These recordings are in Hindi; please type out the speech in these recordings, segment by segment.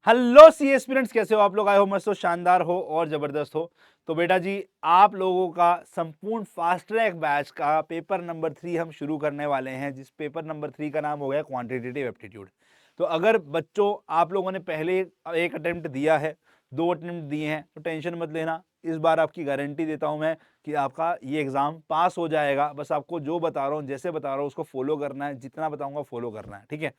हेलो सी एस्पिरेंट्स, कैसे हो आप लोग? आए हो मस्त हो, शानदार हो और जबरदस्त हो। तो बेटा जी, आप लोगों का संपूर्ण फास्ट ट्रैक बैच का पेपर नंबर 3 हम शुरू करने वाले हैं, जिस पेपर नंबर 3 का नाम हो गया क्वांटिटेटिव एप्टीट्यूड। तो अगर बच्चों आप लोगों ने पहले एक अटेम्प्ट दिया है, 2 अटेम्प्ट दिए हैं, तो टेंशन मत लेना। इस बार आपकी गारंटी देता हूं मैं कि आपका ये एग्जाम पास हो जाएगा। बस आपको जो बता रहा हूँ, जैसे बता रहा हूँ, उसको फॉलो करना है, जितना बताऊंगा फॉलो करना है, ठीक है।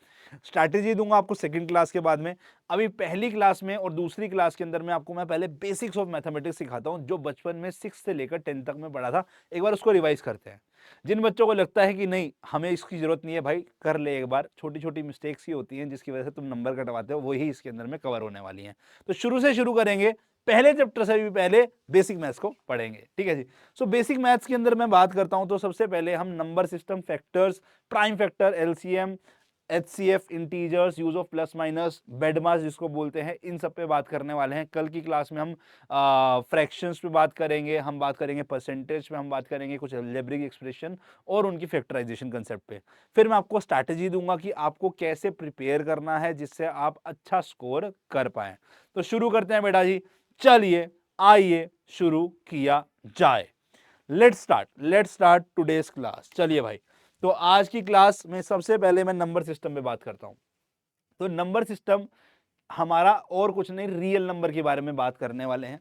स्ट्रैटेजी दूंगा आपको सेकंड क्लास के बाद में। अभी पहली क्लास में और दूसरी क्लास के अंदर में आपको मैं पहले बेसिक्स ऑफ मैथमेटिक्स सिखाता हूं, जो बचपन में 6 से लेकर 10 तक में पढ़ा था। एक बार उसको रिवाइज करते हैं। जिन बच्चों को लगता है कि नहीं हमें इसकी जरूरत नहीं है, भाई कर ले एक बार, छोटी छोटी मिस्टेक्स ही होती हैं जिसकी वजह से तुम नंबर कटवाते हो, वही इसके अंदर में कवर होने वाली हैं। तो शुरू से शुरू करेंगे, पहले चैप्टर से भी पहले बेसिक मैथ्स को पढ़ेंगे, ठीक है जी। सो बेसिक मैथ्स के अंदर मैं बात करता हूं, तो सबसे पहले हम number system, factors, prime factor, LCM, HCF, integers, use of plus minus, BEDMAS जिसको बोलते हैं, इन सब पे बात करने वाले हैं। कल की क्लास में हम फ्रैक्शंस पे बात करेंगे, हम बात करेंगे परसेंटेज पे, हम बात करेंगे कुछ अलजेब्रिक एक्सप्रेशन और उनकी फैक्टराइजेशन कंसेप्ट पे। फिर मैं आपको स्ट्रैटेजी दूंगा कि आपको कैसे प्रिपेयर करना है जिससे आप अच्छा स्कोर कर पाए। तो शुरू करते हैं बेटा जी, चलिए आइए शुरू किया जाए। Let's start today's class. चलिए भाई, तो आज की क्लास में सबसे पहले मैं नंबर सिस्टम पे बात करता हूं। तो नंबर सिस्टम हमारा और कुछ नहीं, रियल नंबर के बारे में बात करने वाले हैं।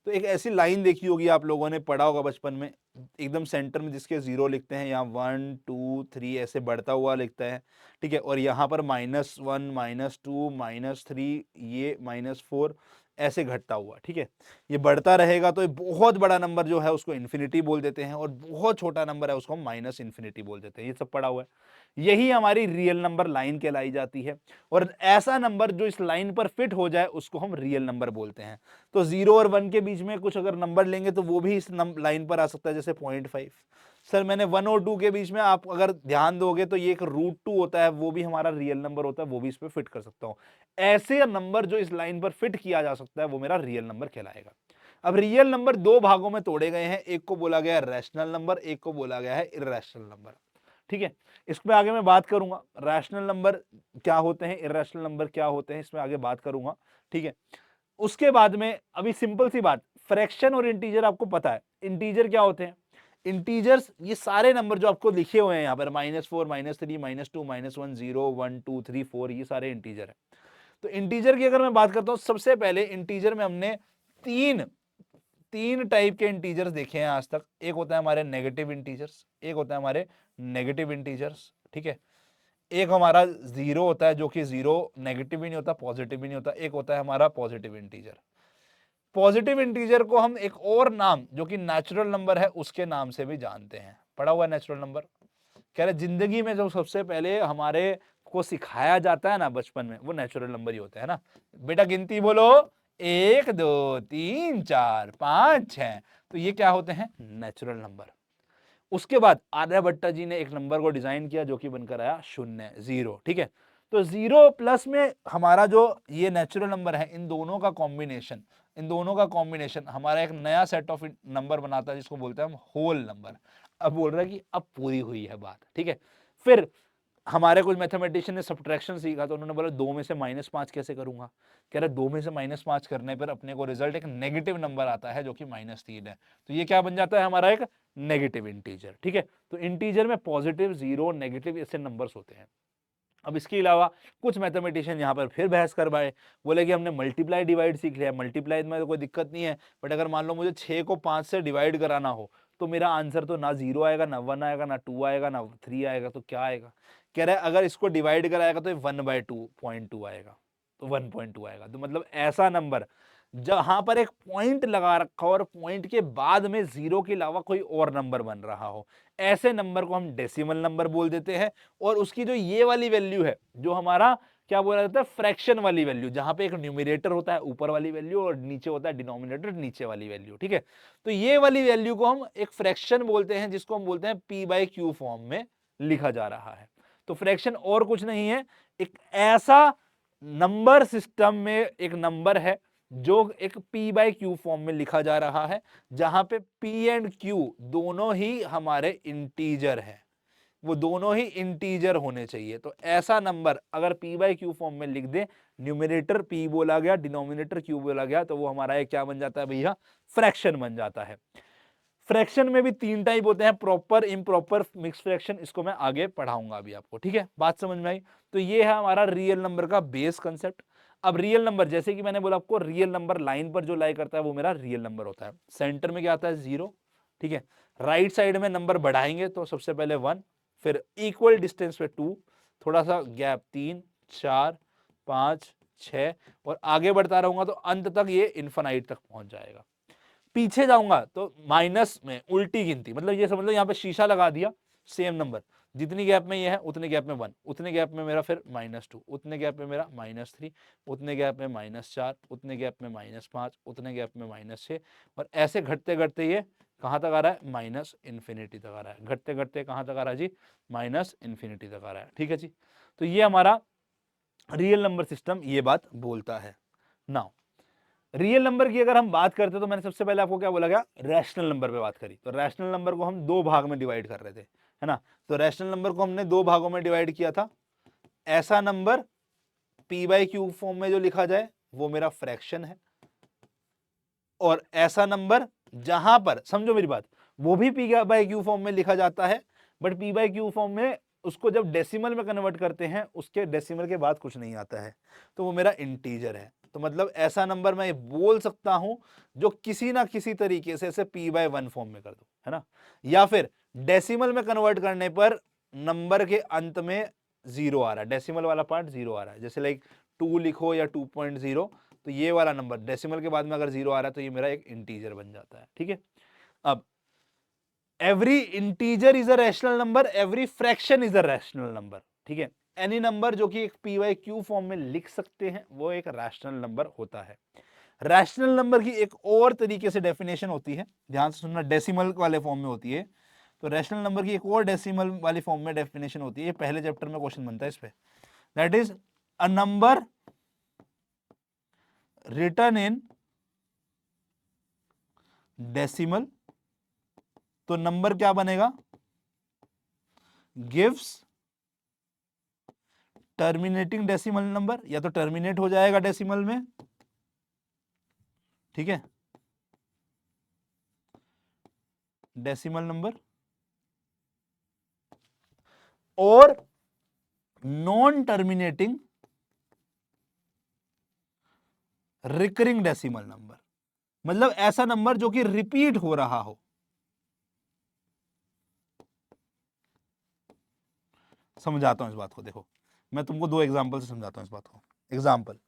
तो एक ऐसी लाइन देखी होगी, आप लोगों ने पढ़ा होगा बचपन में, एकदम सेंटर में जिसके 0 लिखते हैं, यहाँ 1 2 3 ऐसे बढ़ता हुआ लिखता है, ठीक है। और यहाँ पर -1 -2 -3, ये -4 ऐसे घटता हुआ, ठीक है। ये बढ़ता रहेगा तो ये बहुत बड़ा नंबर जो है उसको इन्फिनिटी बोल देते हैं, और बहुत छोटा नंबर है उसको माइनस इन्फिनिटी बोल देते हैं। ये सब पढ़ा हुआ है। यही हमारी रियल नंबर लाइन कहलाई जाती है, और ऐसा नंबर जो इस लाइन पर फिट हो जाए उसको हम रियल नंबर बोलते हैं। तो 0 और 1 के बीच में कुछ अगर नंबर लेंगे तो वो भी इस लाइन पर आ सकता है, जैसे 0.5। सर मैंने 1 और 2 के बीच में, आप अगर ध्यान दोगे तो ये एक √2 होता है, वो भी हमारा रियल नंबर होता है, वो भी इस पर फिट कर सकता हूं। ऐसे नंबर जो इस लाइन पर फिट किया जा सकता है वो मेरा रियल नंबर कहलाएगा। अब रियल नंबर दो भागों में तोड़े गए हैं, एक को बोला गया है रैशनल नंबर, एक को बोला गया है इर्रेशनल नंबर, ठीक है। इसमें आगे मैं बात करूंगा, रैशनल नंबर क्या होते हैं, इर्रेशनल नंबर क्या होते हैं, इसमें आगे बात करूंगा, ठीक है। उसके बाद में अभी सिंपल सी बात, फ्रैक्शन और इंटीजर आपको पता है। इंटीजर क्या होते हैं? इंटीजर्स ये सारे नंबर जो आपको लिखे हुए हैं यहाँ पर, -4 -3 -2 -1 0 1 2 3 4, ये सारे इंटीजर है। तो इंटीजर की अगर मैं बात करता हूं, सबसे पहले इंटीजर में हमने तीन तीन टाइप के इंटीजर्स देखे हैं आज तक। एक होता है हमारे नेगेटिव इंटीजर्स, एक होता है हमारे नेगेटिव इंटीजर्स, ठीक है। एक हमारा 0 होता है, जो कि 0 नेगेटिव भी नहीं होता, पॉजिटिव भी नहीं होता। एक होता है हमारा पॉजिटिव इंटीजर। पॉजिटिव इंटीजर को हम एक और नाम, जो कि नेचुरल नंबर है, उसके नाम से भी जानते हैं। पढ़ा हुआ नेचुरल नंबर। कह रहे जिंदगी में जो सबसे पहले हमारे को सिखाया जाता है ना बचपन में, वो नेचुरल नंबर ही होता है ना। बेटा गिनती बोलो, 1 2 3 4 5 6, तो ये क्या होते हैं? Natural number. उसके बाद आर्यभट्ट जी ने एक नंबर को डिजाइन किया जो कि बनकर आया 0 0, ठीक है। तो 0 प्लस में हमारा जो ये नेचुरल नंबर है, इन दोनों का कॉम्बिनेशन हमारा एक नया सेट ऑफ नंबर बनाता है, जिसको बोलते हैं हम होल नंबर। अब बोल रहा है कि अब पूरी हुई है बात, ठीक है। फिर हमारे कुछ मैथमेटिशियन ने सब्ट्रैक्शन सीखा, तो उन्होंने बोला 2 में से -5 कैसे करूंगा। कह रहे 2 में से -5 करने पर अपने को रिजल्ट एक नेगेटिव नंबर आता है, जो कि -3 है। तो ये क्या बन जाता है? हमारा एक नेगेटिव इंटीजर, ठीक है। तो इंटीजर में पॉजिटिव, 0, नेगेटिव ऐसे नंबर्स होते हैं। अब इसके अलावा कुछ मैथमेटिशियन यहाँ पर फिर बहस कर पाए, बोले कि हमने मल्टीप्लाई डिवाइड सीख लिया। मल्टीप्लाई में तो कोई दिक्कत नहीं है, बट अगर मान लो मुझे 6 को 5 से डिवाइड कराना हो, तो मेरा आंसर तो ना 0 आएगा, ना 1 आएगा, ना 2 आएगा, ना 3 आएगा, तो क्या आएगा? कह रहा है अगर इसको डिवाइड कराएगा तो 1/2.2 आएगा, तो 1.2 आएगा। तो मतलब ऐसा नंबर जहां पर एक पॉइंट लगा रखा हो और पॉइंट के बाद में 0 के अलावा कोई और नंबर बन रहा हो, ऐसे नंबर को हम डेसिमल नंबर बोल देते हैं। और उसकी जो ये वाली वैल्यू है, जो हमारा क्या बोला जाता है, फ्रैक्शन वाली वैल्यू, जहां पे एक न्यूमरेटर होता है ऊपर वाली वैल्यू और नीचे होता है डिनोमिनेटर नीचे वाली वैल्यू, ठीक है। तो ये वाली वैल्यू को हम एक फ्रैक्शन बोलते हैं, जिसको हम बोलते हैं p/q फॉर्म में लिखा जा रहा है। तो फ्रैक्शन और कुछ नहीं है, एक ऐसा नंबर सिस्टम में एक नंबर है जो एक p/q फॉर्म में लिखा जा रहा है, जहां पे p एंड q दोनों ही हमारे इंटीजर है। वो दोनों ही इंटीजर होने चाहिए। तो ऐसा नंबर अगर p बाई क्यू फॉर्म में लिख दे, न्यूमिनेटर p बोला गया, डिनोमिनेटर q बोला गया, तो वो हमारा एक क्या बन जाता है भैया, फ्रैक्शन बन जाता है। फ्रैक्शन में भी 3 टाइप होते हैं, प्रॉपर, इम्प्रॉपर, मिक्स फ्रैक्शन। इसको मैं आगे पढ़ाऊंगा अभी आपको, ठीक है, बात समझ में आई। तो ये है हमारा रियल नंबर का बेस कंसेप्ट। अब रियल नंबर, जैसे कि मैंने बोला आपको, रियल नंबर लाइन पर जो लाई करता है वो मेरा रियल नंबर होता है। सेंटर में क्या आता है, 0, ठीक है। राइट साइड में नंबर बढ़ाएंगे तो सबसे पहले 1, फिर इक्वल डिस्टेंस पे 2, थोड़ा सा गैप 3, 4, 5, 6, और आगे बढ़ता रहूंगा तो अंत तक ये इन्फिनाइट तक पहुंच जाएगा। पीछे जाऊंगा तो माइनस में उल्टी गिनती, मतलब ये समझ लो यहाँ पे शीशा लगा दिया, सेम नंबर, जितनी गैप में ये है उतने गैप में 1, उतने गैप में मेरा फिर -2, उतने गैप में मेरा -3, उतने गैप में -4, उतने गैप में -5, उतने गैप में -6, और ऐसे घटते घटते ये कहाँ तक आ रहा है, माइनस इन्फिनिटी तक आ रहा है। घटते घटते कहाँ तक आ रहा है जी, माइनस इन्फिनिटी तक आ रहा है, ठीक है जी। तो ये हमारा रियल नंबर सिस्टम ये बात बोलता है। नाउ रियल नंबर की अगर हम बात करते तो मैंने सबसे पहले आपको क्या बोला गया, रैशनल नंबर पे बात करी। तो रैशनल नंबर को हम 2 भाग में डिवाइड कर रहे थे, है ना। तो रैशनल नंबर को हमने 2 भागों में डिवाइड किया था। ऐसा number p by Q form में जो लिखा जाए वो मेरा फ्रैक्शन है, और ऐसा नंबर जहां पर, समझो मेरी बात, वो भी p बाई क्यू फॉर्म में लिखा जाता है, but p by Q form में उसको जब डेसिमल में कन्वर्ट करते हैं, उसके डेसिमल के बाद कुछ नहीं आता है, तो वो मेरा इंटीजर है। तो मतलब ऐसा नंबर मैं बोल सकता हूं जो किसी ना किसी तरीके से इसे p/1 फॉर्म में कर दो, है ना, या फिर डेसिमल में कन्वर्ट करने पर नंबर के अंत में 0 आ रहा है, डेसिमल वाला पार्ट 0 आ रहा है, जैसे लाइक 2 लिखो या 2.0, तो ये वाला नंबर डेसिमल के बाद में अगर 0 आ रहा है तो ये मेरा एक इंटीजर बन जाता है, ठीक है। अब every integer is a rational number, every fraction is a rational number, ठीक है। एनी नंबर जो कि एक p/q फॉर्म में लिख सकते हैं वो एक रैशनल नंबर होता है। रैशनल नंबर की एक और तरीके से डेफिनेशन होती है, ध्यान से सुनना, डेसिमल वाले फॉर्म में होती है। तो रैशनल नंबर की एक और डेसिमल वाली फॉर्म में डेफिनेशन होती है, पहले चैप्टर में क्वेश्चन बनता है इस पे। That is a number written in decimal. तो नंबर क्या बनेगा, गिव्स टर्मिनेटिंग डेसिमल नंबर, या तो टर्मिनेट हो जाएगा डेसिमल में, ठीक है, डेसिमल नंबर, और non terminating recurring decimal number, मतलब ऐसा नंबर जो कि रिपीट हो रहा हो। समझाता हूं इस बात को, देखो मैं तुमको 2 एग्जांपल से समझाता हूं इस बात को। एग्जांपल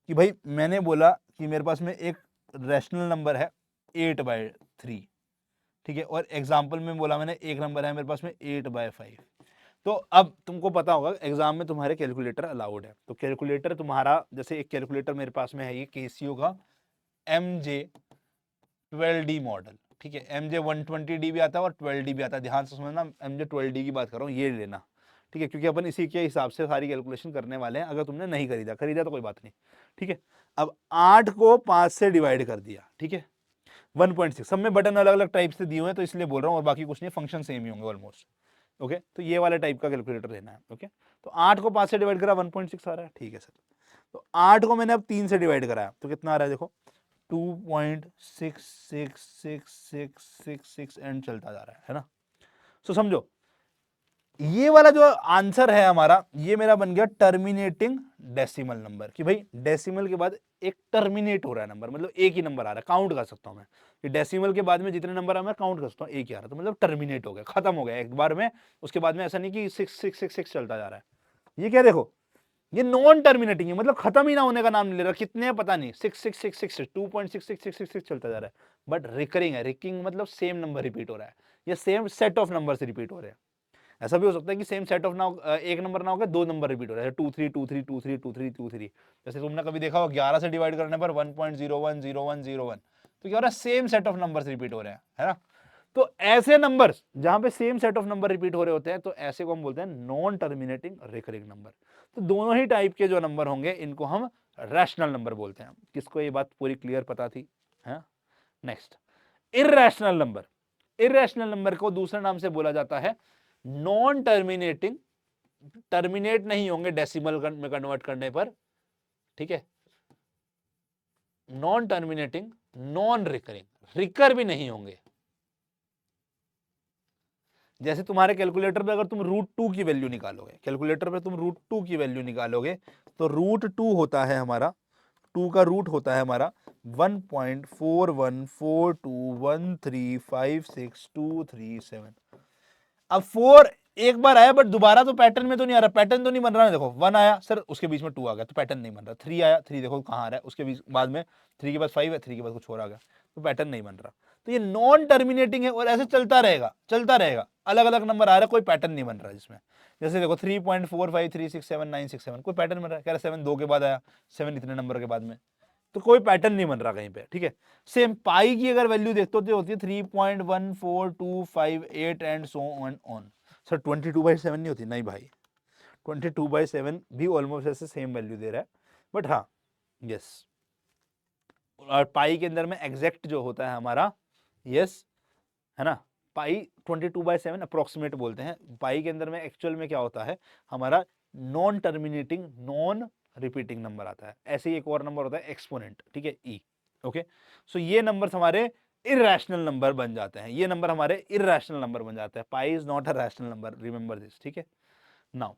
कि भाई मैंने बोला कि मेरे पास में एक रैशनल नंबर है 8/3, ठीक है, और एग्जाम्पल में बोला मैंने एक नंबर है मेरे पास में 8/5। तो अब तुमको पता होगा एग्जाम में तुम्हारे कैलकुलेटर अलाउड है, तो कैलकुलेटर तुम्हारा, जैसे एक कैलकुलेटर मेरे पास में है ये केसीओ का MJ12D मॉडल, ठीक है, MJ120D भी आता है और 12D भी आता है, ध्यान से समझना, MJ12D की बात कर रहा हूँ, ये लेना, ठीक है, क्योंकि अपन इसी के हिसाब से सारी कैलकुलेशन करने वाले हैं। अगर तुमने नहीं खरीदा तो कोई बात नहीं, ठीक है। अब 8 को 5 से डिवाइड कर दिया, ठीक है, 1.6, सब में बटन अलग अलग टाइप से दिए हुए हैं तो इसलिए बोल रहा हूँ, और बाकी कुछ नहीं, फंक्शन सेम ही होंगे ऑलमोस्ट, ओके। तो ये वाला टाइप का कैलकुलेटर लेना है, ओके। तो 8 को 5 से डिवाइड करा, 1.6 आ रहा है, ठीक है सर। तो 8 को मैंने अब 3 से डिवाइड कराया तो कितना आ रहा है, देखो 2.66666 एंड चलता जा रहा है ना। सो समझो ये वाला जो आंसर है हमारा, ये मेरा बन गया टर्मिनेटिंग डेसिमल नंबर, कि भाई डेसिमल के बाद एक टर्मिनेट हो रहा है नंबर, मतलब एक ही नंबर आ रहा है, काउंट कर सकता हूं मैं कि डेसिमल के बाद में जितने नंबर आ मैं काउंट कर सकता हूँ, एक ही आ रहा है, तो मतलब टर्मिनेट हो गया, खत्म हो गया एक बार में। उसके बाद में ऐसा नहीं कि 6 चलता जा रहा है, ये क्या, देखो ये नॉन टर्मिनेटिंग है, मतलब खत्म ही ना होने का नाम नहीं ले रहा, कितने पता नहीं, 6 2.66666 चलता जा रहा है, बट रिकरिंग है। रिकरिंग मतलब सेम नंबर रिपीट हो रहा है, या सेम सेट ऑफ नंबर से रिपीट हो रहे हैं। ऐसा भी हो सकता है कि सेम सेट ऑफ ना, एक नंबर ना होकर 2 नंबर रिपीट हो रहे हैं, 2 3 जैसे तुमने कभी देखा हो 11 से डिवाइड करने पर 1.010101, तो क्या हो रहा है, same set of numbers repeat हो रहे हैं, है ना। तो ऐसे नंबर्स जहां पे same set of number repeat हो रहे होते हैं, तो ऐसे को हम बोलते हैं नॉन टर्मिनेटिंग रिकरिंग नंबर। तो दोनों ही टाइप के जो नंबर होंगे इनको हम रैशनल नंबर बोलते हैं। किसको ये बात पूरी क्लियर पता थी, है। Next, irrational number. Irrational number को दूसरे नाम से बोला जाता है नॉन टर्मिनेटिंग, टर्मिनेट नहीं होंगे डेसिमल में कन्वर्ट करने पर, ठीक है, non terminating, non recurring, recur भी नहीं होंगे। जैसे तुम्हारे कैलकुलेटर पे अगर तुम √2 की वैल्यू निकालोगे, कैलकुलेटर पे तुम √2 की वैल्यू निकालोगे, तो √2 होता है हमारा, 2 का रूट होता है हमारा 1.4142135623 अब 4 एक बार आया बट दोबारा तो पैटर्न में तो नहीं आ रहा, पैटर्न तो नहीं बन रहा है। देखो 1 आया सर, उसके बीच में 2 आ गया तो पैटर्न नहीं बन रहा। 3 आया, 3 देखो कहाँ आ रहा है, उसके बीच बाद में 3 के बाद 5 है, 3 के बाद कुछ और आ गया तो पैटर्न नहीं बन रहा। तो ये नॉन टर्मिनेटिंग है और ऐसे चलता रहेगा, चलता रहेगा, अलग अलग नंबर आ रहा है, कोई पैटर्न नहीं बन रहा जिसमें। जैसे देखो 3.45367967 कोई पैटर्न बन रहा है, कह रहा 7 2 के बाद आया, 7 इतने नंबर के बाद में, तो कोई पैटर्न नहीं बन रहा कहीं पे, ठीक है। सेम पाई की अगर वैल्यू देखते हो तो होती है 3.14258 एंड सो ऑन। सर 22/7 नहीं होती, नहीं भाई, 22/7 भी ऑलमोस्ट ऐसे सेम वैल्यू दे रहा है, बट हाँ यस, और पाई के अंदर में एग्जैक्ट जो होता है हमारा, यस है ना, पाई 22/7 अप्रोक्सीमेट बोलते हैं। पाई के अंदर में एक्चुअल में क्या होता है हमारा, non terminating non repeating number आता है। ऐसे ही एक और नंबर होता है एक्सपोनेंट, ठीक है, ई। ओके, सो ये नंबर हमारे इरेशनल नंबर बन जाते हैं, ये नंबर हमारे इरेशनल नंबर बन जाते हैं। Pi is not a rational number, remember this, ठीक है। नाउ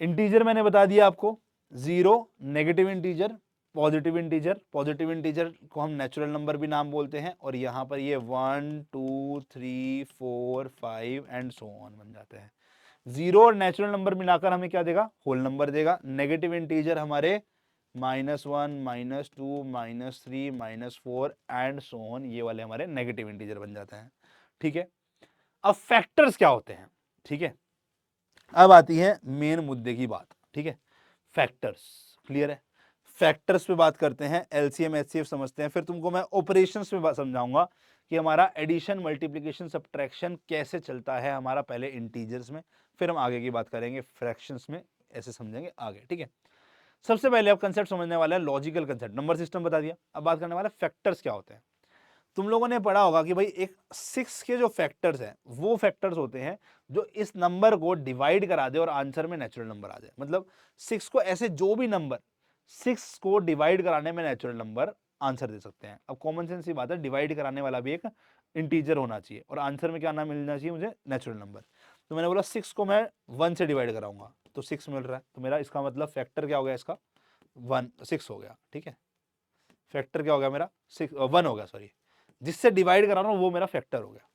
इंटीजर मैंने बता दिया आपको, 0 negative integer, positive integer, positive integer को हम नेचुरल नंबर भी नाम बोलते हैं, और यहाँ पर ये 1 2 3 4 5 एंड सो ऑन बन जाते हैं। 0 और नेचुरल नंबर मिलाकर हमें क्या देगा, होल नंबर देगा। नेगेटिव इंटीजर हमारे -1 -2 -3 -4 एंड सो ऑन, ये वाले हमारे नेगेटिव इंटीजर बन जाते हैं, ठीक है। अब फैक्टर्स क्या होते हैं, ठीक है, अब आती है मेन मुद्दे की बात, ठीक है। फैक्टर्स क्लियर है, फैक्टर्स पे बात करते हैं, एलसीएम एचसीएफ समझते हैं, फिर तुमको मैं ऑपरेशंस में समझाऊंगा कि हमारा एडिशन मल्टीप्लिकेशन सब्ट्रैक्शन कैसे चलता है हमारा, पहले इंटीजर्स में, फिर हम आगे की बात करेंगे फ्रैक्शंस में, ऐसे समझेंगे आगे, ठीक है। सबसे पहले अब कंसेप्ट समझने वाला है लॉजिकल कंसेप्ट, नंबर सिस्टम बता दिया, अब बात करने वाला फैक्टर्स क्या होते हैं। तुम लोगों ने पढ़ा होगा कि भाई एक 6 के जो फैक्टर्स हैं वो फैक्टर्स होते हैं जो इस नंबर को डिवाइड करा दे और आंसर में नेचुरल नंबर आ जाए। मतलब 6 को ऐसे जो भी नंबर 6 को डिवाइड कराने में नेचुरल नंबर आंसर दे सकते हैं। अब कॉमन सेंस की बात है, डिवाइड कराने वाला भी एक इंटीजर होना चाहिए और आंसर में क्या नाम मिलना चाहिए मुझे, नेचुरल नंबर। तो मैंने बोला 6 को मैं 1 से डिवाइड कराऊंगा तो 6 मिल रहा है, तो मेरा इसका मतलब फैक्टर क्या हो गया इसका, 6 हो गया, ठीक है। फैक्टर क्या हो गया मेरा, 1 हो गया, सॉरी, जिससे डिवाइड करा रहा हूं वो मेरा फैक्टर हो गया।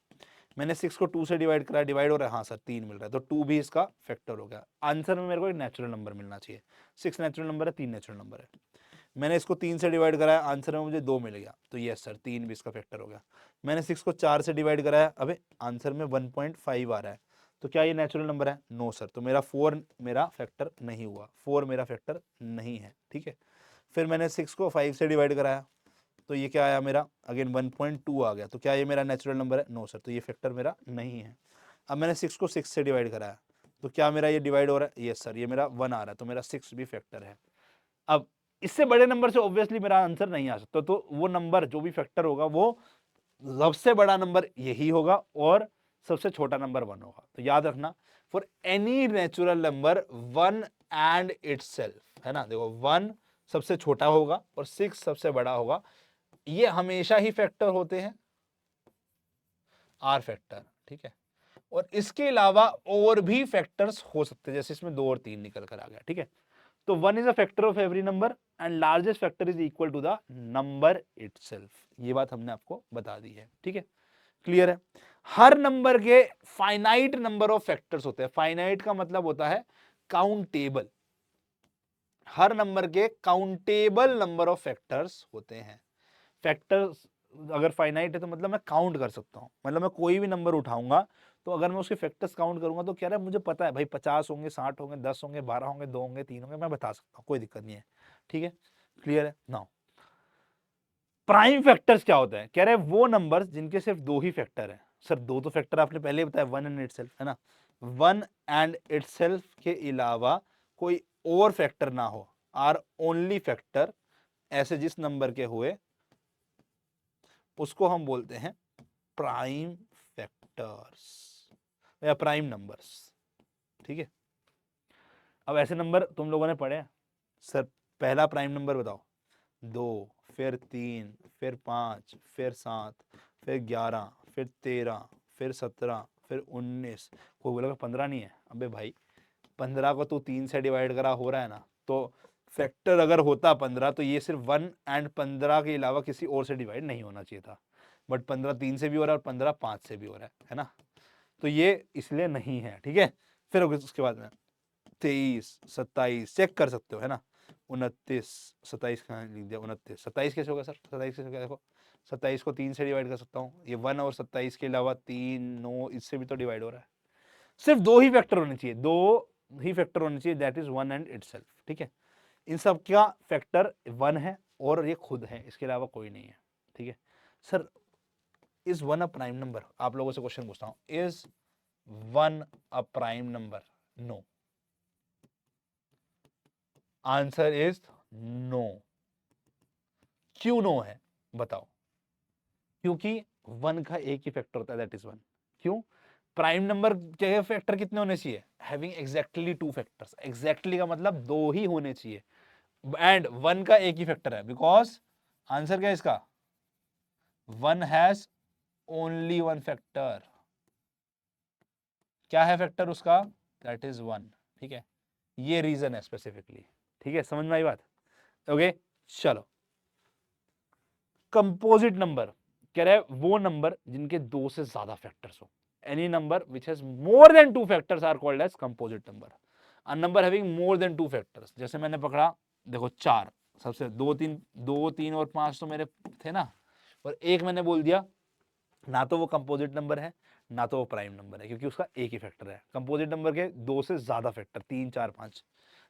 मैंने 6 को 2 से डिवाइड करा, डिवाइड हो रहा है, हाँ सर 3 मिल रहा है, तो 2 भी इसका फैक्टर हो गया। आंसर में मेरे को एक नेचुरल नंबर मिलना चाहिए, 6 नेचुरल नंबर है, 3 नेचुरल नंबर है। मैंने इसको 3 से डिवाइड कराया, आंसर में मुझे 2 मिल गया, तो यस सर 3 भी इसका फैक्टर हो गया। मैंने 6 को 4 से डिवाइड कराया, अबे आंसर में 1.5 आ रहा है, तो क्या ये नेचुरल नंबर है, नो सर, तो मेरा 4 मेरा फैक्टर नहीं हुआ, 4 मेरा फैक्टर नहीं है, ठीक है। फिर मैंने 6 को 5 से डिवाइड कराया, तो ये क्या आया मेरा, अगेन 1.2 आ गया, तो क्या ये मेरा नेचुरल नंबर है, नो सर, तो ये फैक्टर मेरा नहीं है। अब मैंने 6 को 6 से डिवाइड कराया, तो क्या मेरा ये डिवाइड हो रहा है, यस सर, ये मेरा 1 आ रहा है, तो मेरा 6 भी फैक्टर है। अब इससे बड़े नंबर से ऑब्वियसली मेरा आंसर नहीं आ सकता, तो वो नंबर जो भी फैक्टर होगा वो सबसे बड़ा नंबर यही होगा और सबसे छोटा नंबर 1 होगा। तो याद रखना, for any natural number 1 and itself, है ना, देखो 1 सबसे छोटा होगा और 6 सबसे बड़ा होगा, ये हमेशा ही फैक्टर होते हैं, आर फैक्टर, ठीक है। और इसके अलावा और भी फैक्टर्स हो सकते हैं, जैसे इसमें 2 और 3 निकल कर आ गया, ठीक है। तो 1 is a factor of every number and largest factor is equal to the number itself, ये बात हमने आपको बता दी है, ठीक है, क्लियर है। हर नंबर के फाइनाइट नंबर ऑफ फैक्टर्स होते हैं, फाइनाइट का मतलब होता है काउंटेबल, हर नंबर के काउंटेबल नंबर ऑफ फैक्टर्स होते हैं। फैक्टर्स अगर फाइनाइट है तो मतलब मैं काउंट कर सकता हूं, मतलब मैं कोई भी नंबर उठाऊंगा तो अगर मैं उसके फैक्टर्स काउंट करूंगा तो क्या है, मुझे पता है भाई 50 होंगे, 60 होंगे, 10 होंगे, 12 होंगे, 2 होंगे, 3 होंगे, मैं बता सकता हूं, कोई दिक्कत नहीं है, ठीक है, क्लियर है। नाउ प्राइम फैक्टर्स क्या होता है, कह रहे हैं वो नंबर्स जिनके सिर्फ 2 ही फैक्टर है। सर 2 तो फैक्टर आपने पहले ही बताया, 1 एंड इटसेल्फ, है ना, 1 एंड इटसेल्फ के अलावा कोई और फैक्टर ना हो, आर ओनली फैक्टर, ऐसे जिस नंबर के हुए उसको हम बोलते हैं प्राइम फैक्टर्स। या प्राइम नंबर्स, ठीक है। अब ऐसे नंबर तुम लोगों ने पढ़े हैं सर, पहला प्राइम नंबर बताओ, 2, फिर 3, फिर 5, फिर 7, फिर 11, फिर 13, फिर 17, फिर 19, कोई बोलेगा 15 नहीं है, अबे भाई 15 को तू 3 से डिवाइड करा हो रहा है ना, तो फैक्टर अगर होता 15 तो ये सिर्फ 1 एंड 15 के अलावा किसी और से डिवाइड नहीं होना चाहिए था, बट 15 3 से भी हो रहा है और 15 5 से भी हो रहा है ना, तो ये इसलिए नहीं है, ठीक है। फिर उसके बाद में 23, 27 चेक कर सकते हो, है ना, 29, 27 कहाँ लिख दिया, 29, 27 कैसे होगा सर, 27 कैसे होगा, देखो 27 को 3 से डिवाइड कर सकता हूँ, ये 1 और 27 के अलावा 3, 9 इससे भी तो डिवाइड हो रहा है, सिर्फ 2 ही फैक्टर होने चाहिए, 2 ही फैक्टर होने चाहिए, दैट इज 1 एंड इटसेल्फ, ठीक है। इन सब का फैक्टर 1 है और ये खुद है, इसके अलावा कोई नहीं है, ठीक है। Sir is 1 a prime number, आप लोगों से क्वेश्चन पूछता हूं, is 1 a prime number, no, answer is no. क्यों नो है बताओ, क्योंकि 1 का एक ही फैक्टर होता है, दैट इज 1। क्यों, प्राइम नंबर के फैक्टर कितने होने चाहिए, हैविंग एग्जैक्टली 2 फैक्टर्स, एग्जैक्टली का मतलब 2 ही होने चाहिए, एंड 1 का एक ही फैक्टर है, बिकॉज आंसर क्या है इसका, 1 हैज ओनली 1 फैक्टर, क्या है फैक्टर उसका, दैट इज 1, ठीक है, ये रीजन है स्पेसिफिकली, ठीक है, समझ में आई बात, ओके। चलो, कंपोजिट नंबर कह रहा है वो नंबर जिनके 2 से ज्यादा फैक्टर्स हो, any number which has more than 2 factors are called as composite number, a number having more than 2 factors, जैसे मैंने पकड़ा, देखो 4, सबसे 2 3 और 5 तो मेरे थे ना, और एक मैंने बोल दिया, ना तो वो कंपोजिट नंबर है ना तो वो प्राइम नंबर है, क्योंकि उसका एक ही फैक्टर है, कंपोजिट नंबर के 2 से ज्यादा फैक्टर, 3 4 5,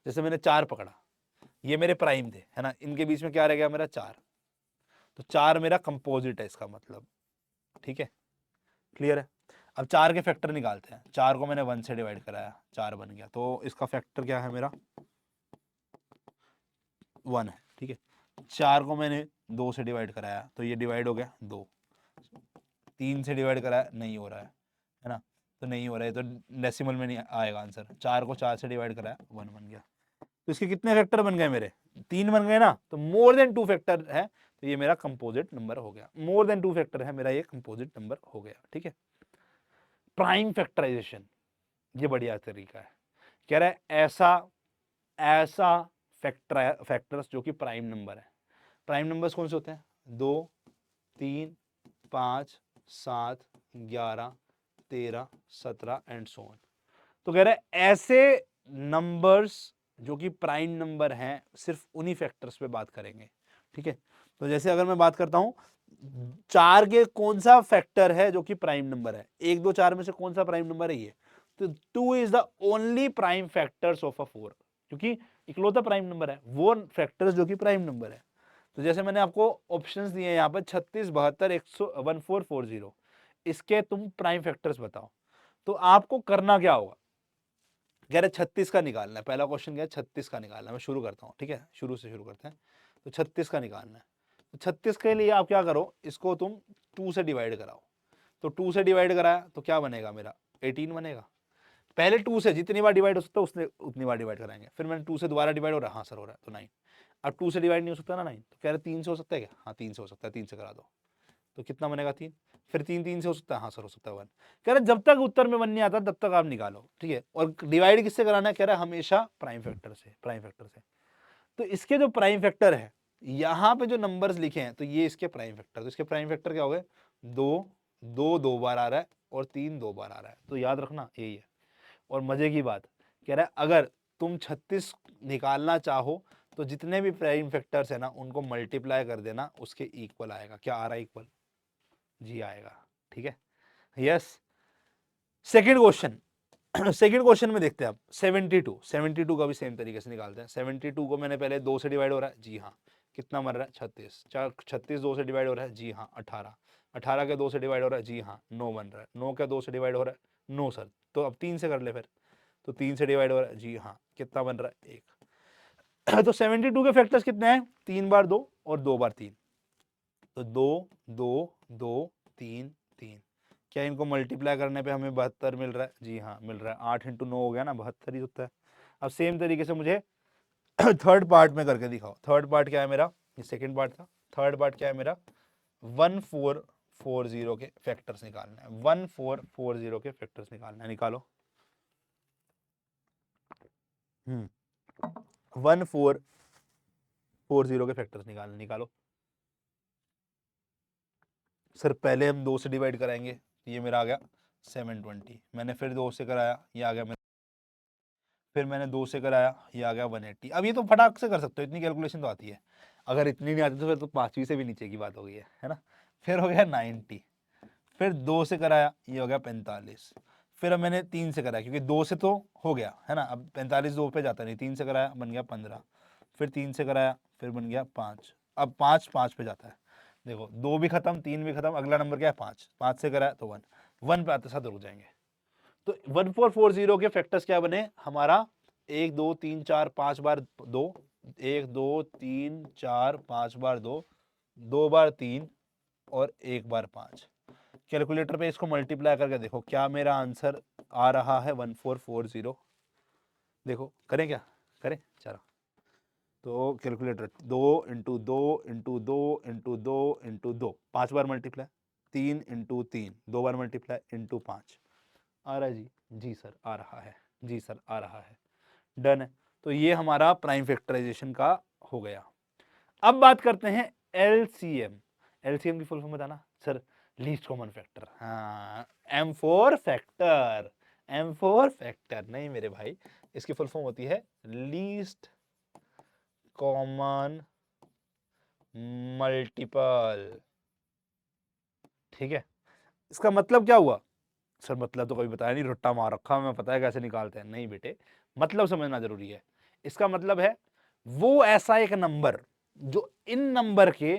जैसे मैंने 4 पकड़ा, ये मेरे प्राइम थे, है ना, इनके बीच में क्या रह गया मेरा 4, तो 4 मेरा कंपोजिट है इसका मतलब, ठीक है, क्लियर है। अब 4 के फैक्टर निकालते हैं, 4 को मैंने 1 से डिवाइड कराया, 4 बन गया, तो इसका फैक्टर क्या है मेरा, 1 है, ठीक है। 4 को मैंने 2 से डिवाइड कराया तो ये डिवाइड हो गया 2, 3 से डिवाइड कराया नहीं हो रहा है ना, तो नहीं हो रहा है, तो डेसिमल में नहीं आएगा आंसर, 4 को 4 से डिवाइड कराया 1 बन गया, तो इसके कितने फैक्टर बन गए मेरे, 3 बन गए ना, तो मोर देन 2 फैक्टर है, तो ये मेरा कंपोजिट नंबर हो गया, मोर देन 2 फैक्टर है मेरा, ये कंपोजिट नंबर हो गया, ठीक है। प्राइम फैक्टराइजेशन, ये बढ़िया तरीका है, कह रहा है ऐसा ऐसा फैक्टर्स जो कि प्राइम नंबर है, प्राइम नंबर्स कौन से होते हैं, 2, 3, 5, 7, 11, 13, 17 एंड सो ऑन, तो कह रहा है ऐसे नंबर्स जो कि प्राइम नंबर हैं सिर्फ उन्हीं फैक्टर्स पे बात करेंगे, ठीक है। तो जैसे अगर मैं बात करता हूं 4 के कौन सा फैक्टर है जो कि प्राइम नंबर है, 1 2 4 में से कौन सा प्राइम नंबर है ये, तो 2 is the only prime factors of a 4, क्योंकि इकलौता प्राइम नंबर है वो फैक्टर्स जो कि प्राइम नंबर है। तो जैसे मैंने आपको ऑप्शंस दिए हैं यहाँ पर 36 72 1440, इसके तुम प्राइम फैक्टर्स बताओ, तो आपको करना क्या होगा, कह रहे 36 का निकालना है, पहला क्वेश्चन क्या है 36 का निकालना है, मैं शुरू करता हूँ, ठीक है, शुरू से शुरू करते हैं, तो 36 का निकालना है, तो 36 के लिए आप क्या करो, इसको तुम 2 से डिवाइड कराओ, तो 2 से डिवाइड कराया तो क्या बनेगा मेरा 18 बनेगा, पहले 2 से जितनी बार डिवाइड हो सकता है उसने उतनी बार डिवाइड कराएंगे, फिर मैंने 2 से दोबारा डिवाइड हो रहा है, हाँ सर हो रहा है, तो 9, अब 2 से डिवाइड नहीं हो सकता ना 9, तो कह रहे 3 से हो सकता है क्या, हाँ 3 से हो सकता है, 3 से करा दो, तो कितना बनेगा 3, फिर 3 से हो सकता है, हाँ सर हो सकता है 1, कह रहे जब तक उत्तर में 1 नहीं आता तब तक आप निकालो, ठीक है, और डिवाइड किससे कराना है, कह रहा है हमेशा प्राइम फैक्टर से, प्राइम फैक्टर से, तो इसके जो प्राइम फैक्टर है यहाँ पे जो नंबर्स लिखे हैं तो ये इसके प्राइम फैक्टर, तो इसके प्राइम फैक्टर क्या हो गए, 2 2 2 बार आ रहा है और 3 2 बार आ रहा है, तो याद रखना यही है। और मजे की बात कह रहा है अगर तुम 36 निकालना चाहो तो जितने भी प्राइम फैक्टर्स है ना उनको मल्टीप्लाई कर देना, उसके इक्वल आएगा, क्या आ रहा है इक्वल, जी आएगा, ठीक है, yes. Second question, second question में देखते हैं आप 72 का भी सेम तरीके से निकालते हैं, 72 को मैंने पहले 2 से डिवाइड हो रहा है, जी हाँ, कितना बन रहा है 36, 36 2 से डिवाइड हो रहा है, जी हाँ 18, 18 के 2 से डिवाइड हो रहा है, जी हाँ 9 बन रहा है, 9 के 2 से डिवाइड हो रहा है 9 सर, तो अब 3 से कर ले फिर, तो 3 से डिवाइड हो रहा है, जी हाँ कितना बन रहा है 1, तो 72 के फैक्टर्स कितने हैं, 3 बार 2 और 2 बार 3, तो 2 2 2 3 3, क्या इनको मल्टीप्लाई करने पे हमें 72 मिल रहा है? जी हाँ मिल रहा है। 8 इंटू 9 हो गया ना, 72 ही होता है। अब सेम तरीके से मुझे थर्ड पार्ट में करके दिखाओ। थर्ड पार्ट क्या है मेरा? ये सेकंड पार्ट था। थर्ड पार्ट क्या है मेरा? 1440 के फैक्टर्स निकालना है। 1440 के फैक्टर्स निकालना है। निकालो। 1440 के फैक्टर्स निकालो। सर पहले हम 2 से डिवाइड कराएंगे, ये मेरा आ गया 720। मैंने फिर 2 से कराया, ये आ गया मेरा। फिर मैंने 2 से कराया, ये आ गया 180। अब ये तो फटाक से कर सकते हो, इतनी कैलकुलेशन तो आती है। अगर इतनी नहीं आती तो फिर तो 5वीं से भी नीचे की बात हो गई है ना। फिर हो गया 90। फिर 2 से कराया, ये हो गया 45। फिर अब मैंने 3 से कराया, क्योंकि 2 से तो हो गया है ना। अब 45 2 पे जाता नहीं। 3 से कराया, बन गया 15। फिर 3 से कराया, फिर बन गया 5। अब 5 5 पे जाता है। देखो 2 भी खत्म, 3 भी खत्म, अगला नंबर क्या है? 5। 5 से कराया तो 1 पे आते साथ रुक जाएंगे। तो 1440 के फैक्टर्स क्या बने हमारा? 1 2 3 4 5 बार 2, 1 2 3 4 5 बार 2, 2 बार 3 और 1 बार 5। कैलकुलेटर पे इसको मल्टीप्लाई करके देखो क्या मेरा आंसर आ रहा है? 1440। देखो करें क्या? करें चलो। तो calculator 2 into 2 into 2 into 2 into 2, 5 बार मल्टीप्लाई, 3 इंटू 3, 2 बार मल्टीप्लाई इंटू 5। आ रहा है जी? जी सर आ रहा है। जी सर आ रहा है। डन है। तो ये हमारा प्राइम फैक्टराइजेशन का हो गया। अब बात करते हैं एलसीएम। एलसीएम की फुल फॉर्म बताना सर। Least common factor. हाँ M4 फैक्टर। M4 फैक्टर नहीं मेरे भाई, इसकी फुल फॉर्म होती है लीस्ट कॉमन मल्टीपल। ठीक है। इसका मतलब क्या हुआ? सर मतलब तो कभी बताया नहीं, रट्टा मार रखा, मैं पता है कैसे निकालते हैं। नहीं बेटे, मतलब समझना जरूरी है। इसका मतलब है वो ऐसा एक नंबर जो इन नंबर के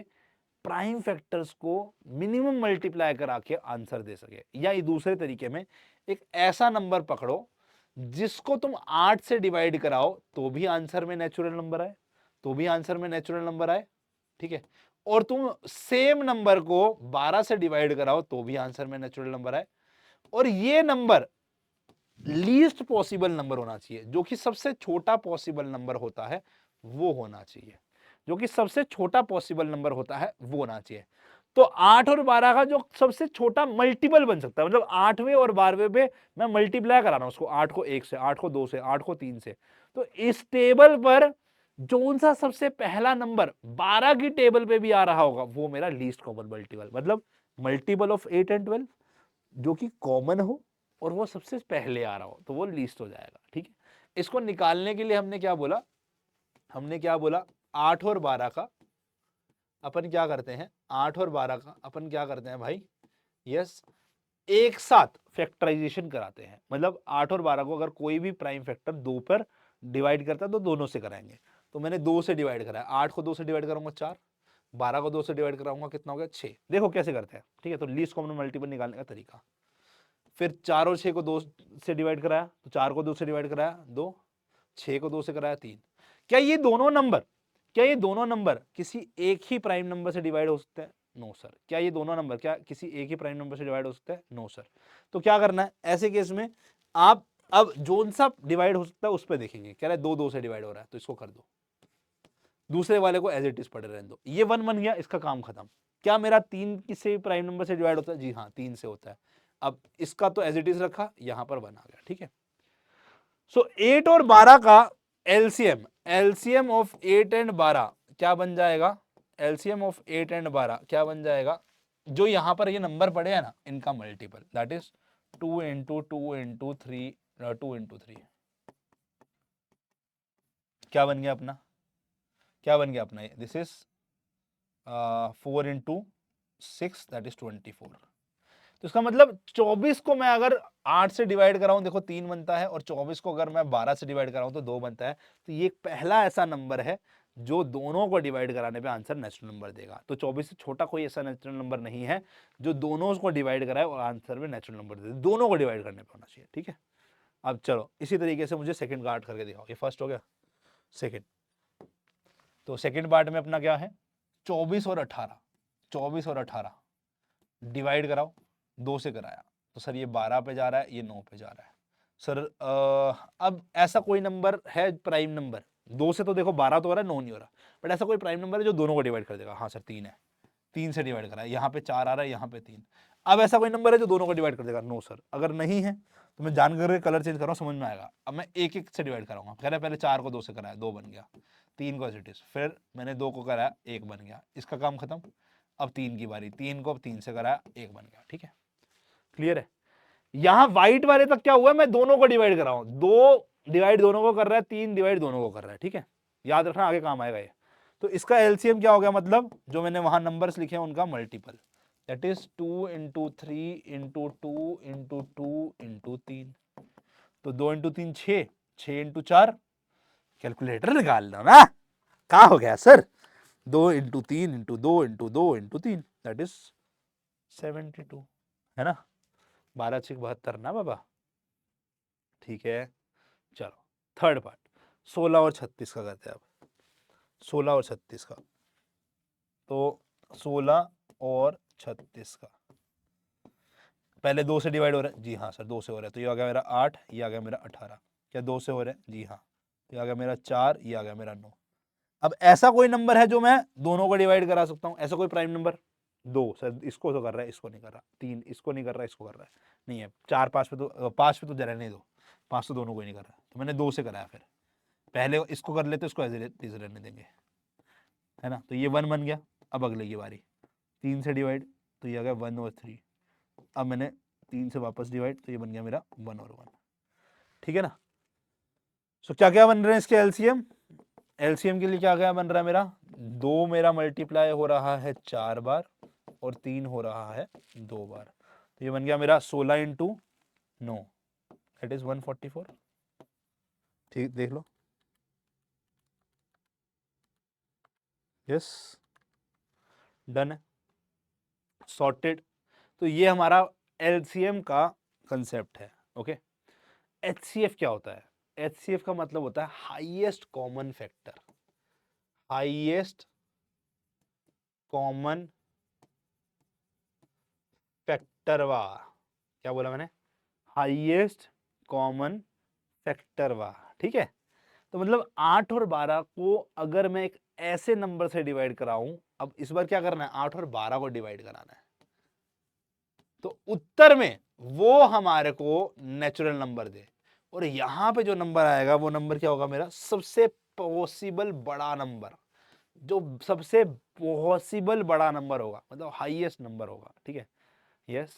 प्राइम फैक्टर्स को मिनिमम मल्टीप्लाई करा के आंसर दे सके। या दूसरे तरीके में, एक ऐसा नंबर पकड़ो जिसको तुम 8 से डिवाइड कराओ तो भी आंसर में नेचुरल नंबर आए, तो भी आंसर में नेचुरल नंबर आए। ठीक है। और तुम सेम नंबर को 12 से डिवाइड कराओ तो भी आंसर में नेचुरल नंबर आए। और ये नंबर लीस्ट पॉसिबल नंबर होना चाहिए, जो कि सबसे छोटा पॉसिबल नंबर होता है वो होना चाहिए। जो कि सबसे छोटा पॉसिबल नंबर होता है वो होना चाहिए। तो 8 और 12 का जो सबसे छोटा मल्टीपल बन सकता है, मतलब 8वें और 12वें पे मैं मल्टीप्लाई करा रहा हूं उसको, 8 को 1 से, 8 को 2 से, 8 को 3 से। तो इस टेबल पर जो सा सबसे पहला नंबर 12 की टेबल पे भी आ रहा होगा वो मेरा लीस्ट कॉमन मल्टीपल, मतलब मल्टीपल ऑफ 8 एंड 12 जो कि कॉमन हो और वो सबसे पहले आ रहा हो, तो वो लीस्ट हो जाएगा। ठीक है। इसको निकालने के लिए हमने क्या बोला? हमने क्या बोला? 8 और 12 का अपन क्या करते हैं? 8 और 12 का अपन क्या करते हैं भाई? यस, एक साथ फैक्टराइजेशन कराते हैं। मतलब 8 और 12 को अगर कोई भी प्राइम फैक्टर 2 पर डिवाइड करता है तो दोनों से कराएंगे। तो मैंने 2 से डिवाइड कराया, 8 को 2 से डिवाइड करूंगा 4, 12 को 2 से डिवाइड कराऊंगा कितना हो गया? 6। देखो कैसे करते हैं। ठीक है। तो लीस्ट कॉमन मल्टीपल निकालने का तरीका, फिर 4 और 6 को 2 से डिवाइड कराया, तो 4 को 2 से डिवाइड कराया 2, 6 को 2 से कराया 3। क्या ये दोनों नंबर, क्या ये दोनों नंबर किसी एक ही प्राइम नंबर से डिवाइड हो सकते हैं? No sir. क्या ये दोनों नंबर क्या किसी एक ही प्राइम नंबर से डिवाइड हो सकते हैं? No sir. तो क्या करना है ऐसे केस में? आप अब जोन सा डिवाइड हो सकता है उस पर देखेंगे। कह रहा है 2 2 से डिवाइड हो रहा है तो इसको कर दो, दूसरे वाले को एज इट इज पड़े रहने दो। ये 1 बन गया, इसका काम खत्म। क्या मेरा 3 किसी प्राइम नंबर से डिवाइड होता है? जी हाँ 3 से होता है। अब इसका तो एज इट इज रखा, यहां पर 1 आ गया। ठीक है। सो 8 और 12 का एलसीएम, एलसीएम ऑफ 8 एंड 12 क्या बन जाएगा? एलसीएम ऑफ 8 एंड 12 क्या बन जाएगा? जो यहां पर ये नंबर पड़े हैं ना, इनका multiple, that is 2 into 2 into 3, 2 into 3। क्या बन गया अपना? क्या बन गया अपना? ये this is 4 into 6, that is 24। तो इसका मतलब 24 को मैं अगर 8 से डिवाइड कराऊं, देखो 3 बनता है, और 24 को अगर मैं 12 से डिवाइड कराऊं तो 2 बनता है। तो ये पहला ऐसा नंबर है जो दोनों को डिवाइड कराने पे आंसर नेचुरल नंबर देगा। तो 24 से छोटा कोई ऐसा नेचुरल नंबर नहीं है जो दोनों को डिवाइड कराए और आंसर में नेचुरल नंबर दे। दोनों को डिवाइड करने पे होना चाहिए। ठीक है। अब चलो इसी तरीके से मुझे सेकंड पार्ट करके दिखाओ। ये फर्स्ट हो गया, सेकंड। तो सेकंड पार्ट में अपना क्या है? 24 और 18, 24 और 18 डिवाइड कराओ। 2 से कराया, तो सर ये 12 पे जा रहा है, ये 9 पे जा रहा है। सर अब ऐसा कोई नंबर है प्राइम नंबर, 2 से तो देखो 12 तो हो रहा है, 9 नहीं हो रहा, बट ऐसा कोई प्राइम नंबर है जो दोनों को डिवाइड कर देगा? हाँ सर 3 है, 3 से डिवाइड करा है, यहाँ पे 4 आ रहा है, यहाँ पे 3। अब ऐसा कोई नंबर है जो दोनों को डिवाइड कर देगा? No sir. अगर नहीं है तो मैं जान करके कलर चेंज कर रहा हूँ, समझ में आएगा। अब मैं एक एक से डिवाइड कराऊंगा। कह रहा है पहले 4 को 2 से कराया, 2 बन गया, 3 को एज इट इज, फिर मैंने 2 को कराया, 1 बन गया, इसका काम खत्म। अब 3 की बारी, 3 को अब 3 से कराया, 1 बन गया। ठीक है, क्लियर है? यहां व्हाइट वाले तक क्या हुआ, मैं दोनों को डिवाइड कर रहा हूं, 2 डिवाइड दोनों को कर रहा है, 3 डिवाइड दोनों को कर रहा है। ठीक है, याद रखना, आगे काम आएगा ये। तो इसका एलसीएम क्या हो गया, मतलब जो मैंने वहां नंबर्स लिखे हैं उनका multiple, that is 2 into 3 into 2 into 2 into 3। तो 2 इंटू 3 6, 6 इंटू 4, कैलकुलेटर निकाल लो ना, कहाँ हो गया sir? 2 into 3 into 2 into 2 into 3, that is 72, है ना? 12 6 72 ना बाबा। ठीक है, चलो थर्ड पार्ट, 16 और 36 का करते हैं अब। 16 और 36 का, तो 16 और 36 का पहले 2 से डिवाइड हो रहा है? जी हाँ सर 2 से हो रहा है, तो ये आ गया मेरा 8, ये आ गया मेरा 18। क्या 2 से हो रहा है? जी हाँ। ये आ गया मेरा 4, ये आ गया मेरा 9। अब ऐसा कोई नंबर है जो मैं दोनों को डिवाइड करा सकता हूँ? ऐसा कोई प्राइम नंबर? 2 सर, इसको तो कर रहा है, इसको नहीं कर रहा। 3 इसको नहीं कर रहा, इसको कर रहा है, नहीं है। 4 5 पे तो 5 पे तो जरा नहीं, 2 5 तो दोनों को ही नहीं कर रहा, तो मैंने 2 से कराया। फिर पहले इसको कर लेते, इसको एज इट इज रहने देंगे, है ना? तो ये 1 बन गया। अब अगले की बारी, 3 से डिवाइड, तो ये आ गया 1 और 3। अब मैंने 3 से वापस डिवाइड, तो ये बन गया मेरा 1 और 1। ठीक है ना? सो क्या क्या बन रहे हैं इसके एलसीएम? एलसीएम के लिए क्या क्या बन रहा है मेरा? 2 मेरा मल्टीप्लाई हो रहा है 4 बार और 3 हो रहा है 2 बार, तो ये बन गया मेरा 16 इंटू 9, दैट इज 144। ठीक, देख लो। यस, डन है, सॉर्टेड। तो ये हमारा एलसीएम का कंसेप्ट है। ओके, एचसीएफ क्या होता है? एचसीएफ का मतलब होता है highest common factor. Highest common फैक्टरवा, क्या बोला मैंने? हाईएस्ट कॉमन फैक्टरवा। ठीक है, तो मतलब 8 और 12 को अगर मैं एक ऐसे नंबर से डिवाइड कराऊं, अब इस बार क्या करना है, 8 और 12 को डिवाइड कराना है, तो उत्तर में वो हमारे को नेचुरल नंबर दे, और यहां पे जो नंबर आएगा वो नंबर क्या होगा मेरा? सबसे पॉसिबल बड़ा नंबर, जो सबसे पॉसिबल बड़ा नंबर होगा, मतलब हाईएस्ट नंबर होगा। ठीक है, यस।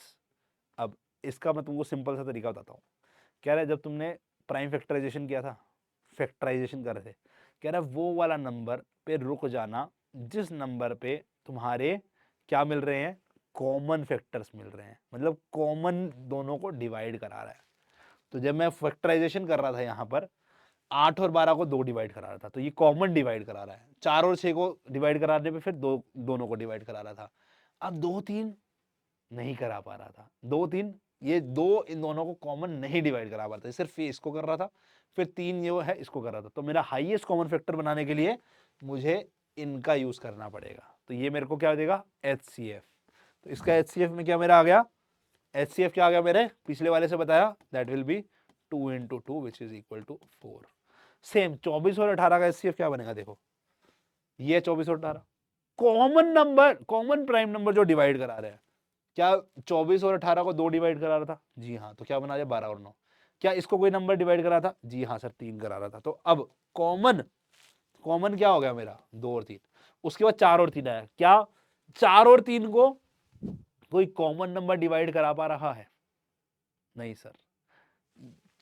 अब इसका मैं तुमको सिंपल सा तरीका बताता हूँ। कह रहा है जब तुमने प्राइम फैक्टराइजेशन किया था, फैक्टराइजेशन कर रहे थे, कह रहा है वो वाला नंबर पे रुक जाना जिस नंबर पे तुम्हारे क्या मिल रहे हैं? कॉमन फैक्टर्स मिल रहे हैं, मतलब कॉमन दोनों को डिवाइड करा रहा है। तो जब मैं फैक्टराइजेशन कर रहा था यहाँ पर, 8 और 12 को 2 डिवाइड करा रहा था, तो ये कॉमन डिवाइड करा रहा है। 4 और 6 को डिवाइड कराने पे फिर दोनों को डिवाइड करा रहा था। अब 2 3 नहीं करा पा रहा था, 2 3 ये 2 इन दोनों को कॉमन नहीं डिवाइड करा पा रहा था, सिर्फ ये इसको कर रहा था, फिर 3 जो है इसको कर रहा था। तो मेरा हाईएस्ट कॉमन फैक्टर बनाने के लिए मुझे इनका यूज करना पड़ेगा। तो ये मेरे को क्या देगा? HCF। तो इसका HCF में क्या मेरा आ गया? HCF क्या आ गया मेरे? पिछले वाले से बताया, that will be 2 into 2 which is equal to 4। Same 24 और 18 का HCF क्या बनेगा? देखो, ये 24 और 18 common number, common prime number जो डिवाइड करा रहे हैं। क्या 24 और 18 को 2 डिवाइड करा रहा था? जी हाँ, तो क्या बना जाए? 12 और 9। क्या इसको कोई नंबर डिवाइड करा था? जी हाँ सर, 3 करा रहा था। तो अब कॉमन, कॉमन क्या हो गया मेरा? 2 और 3। उसके बाद 4 और 3 आया। क्या 4 और 3 को कोई कॉमन नंबर डिवाइड करा पा रहा है? नहीं सर,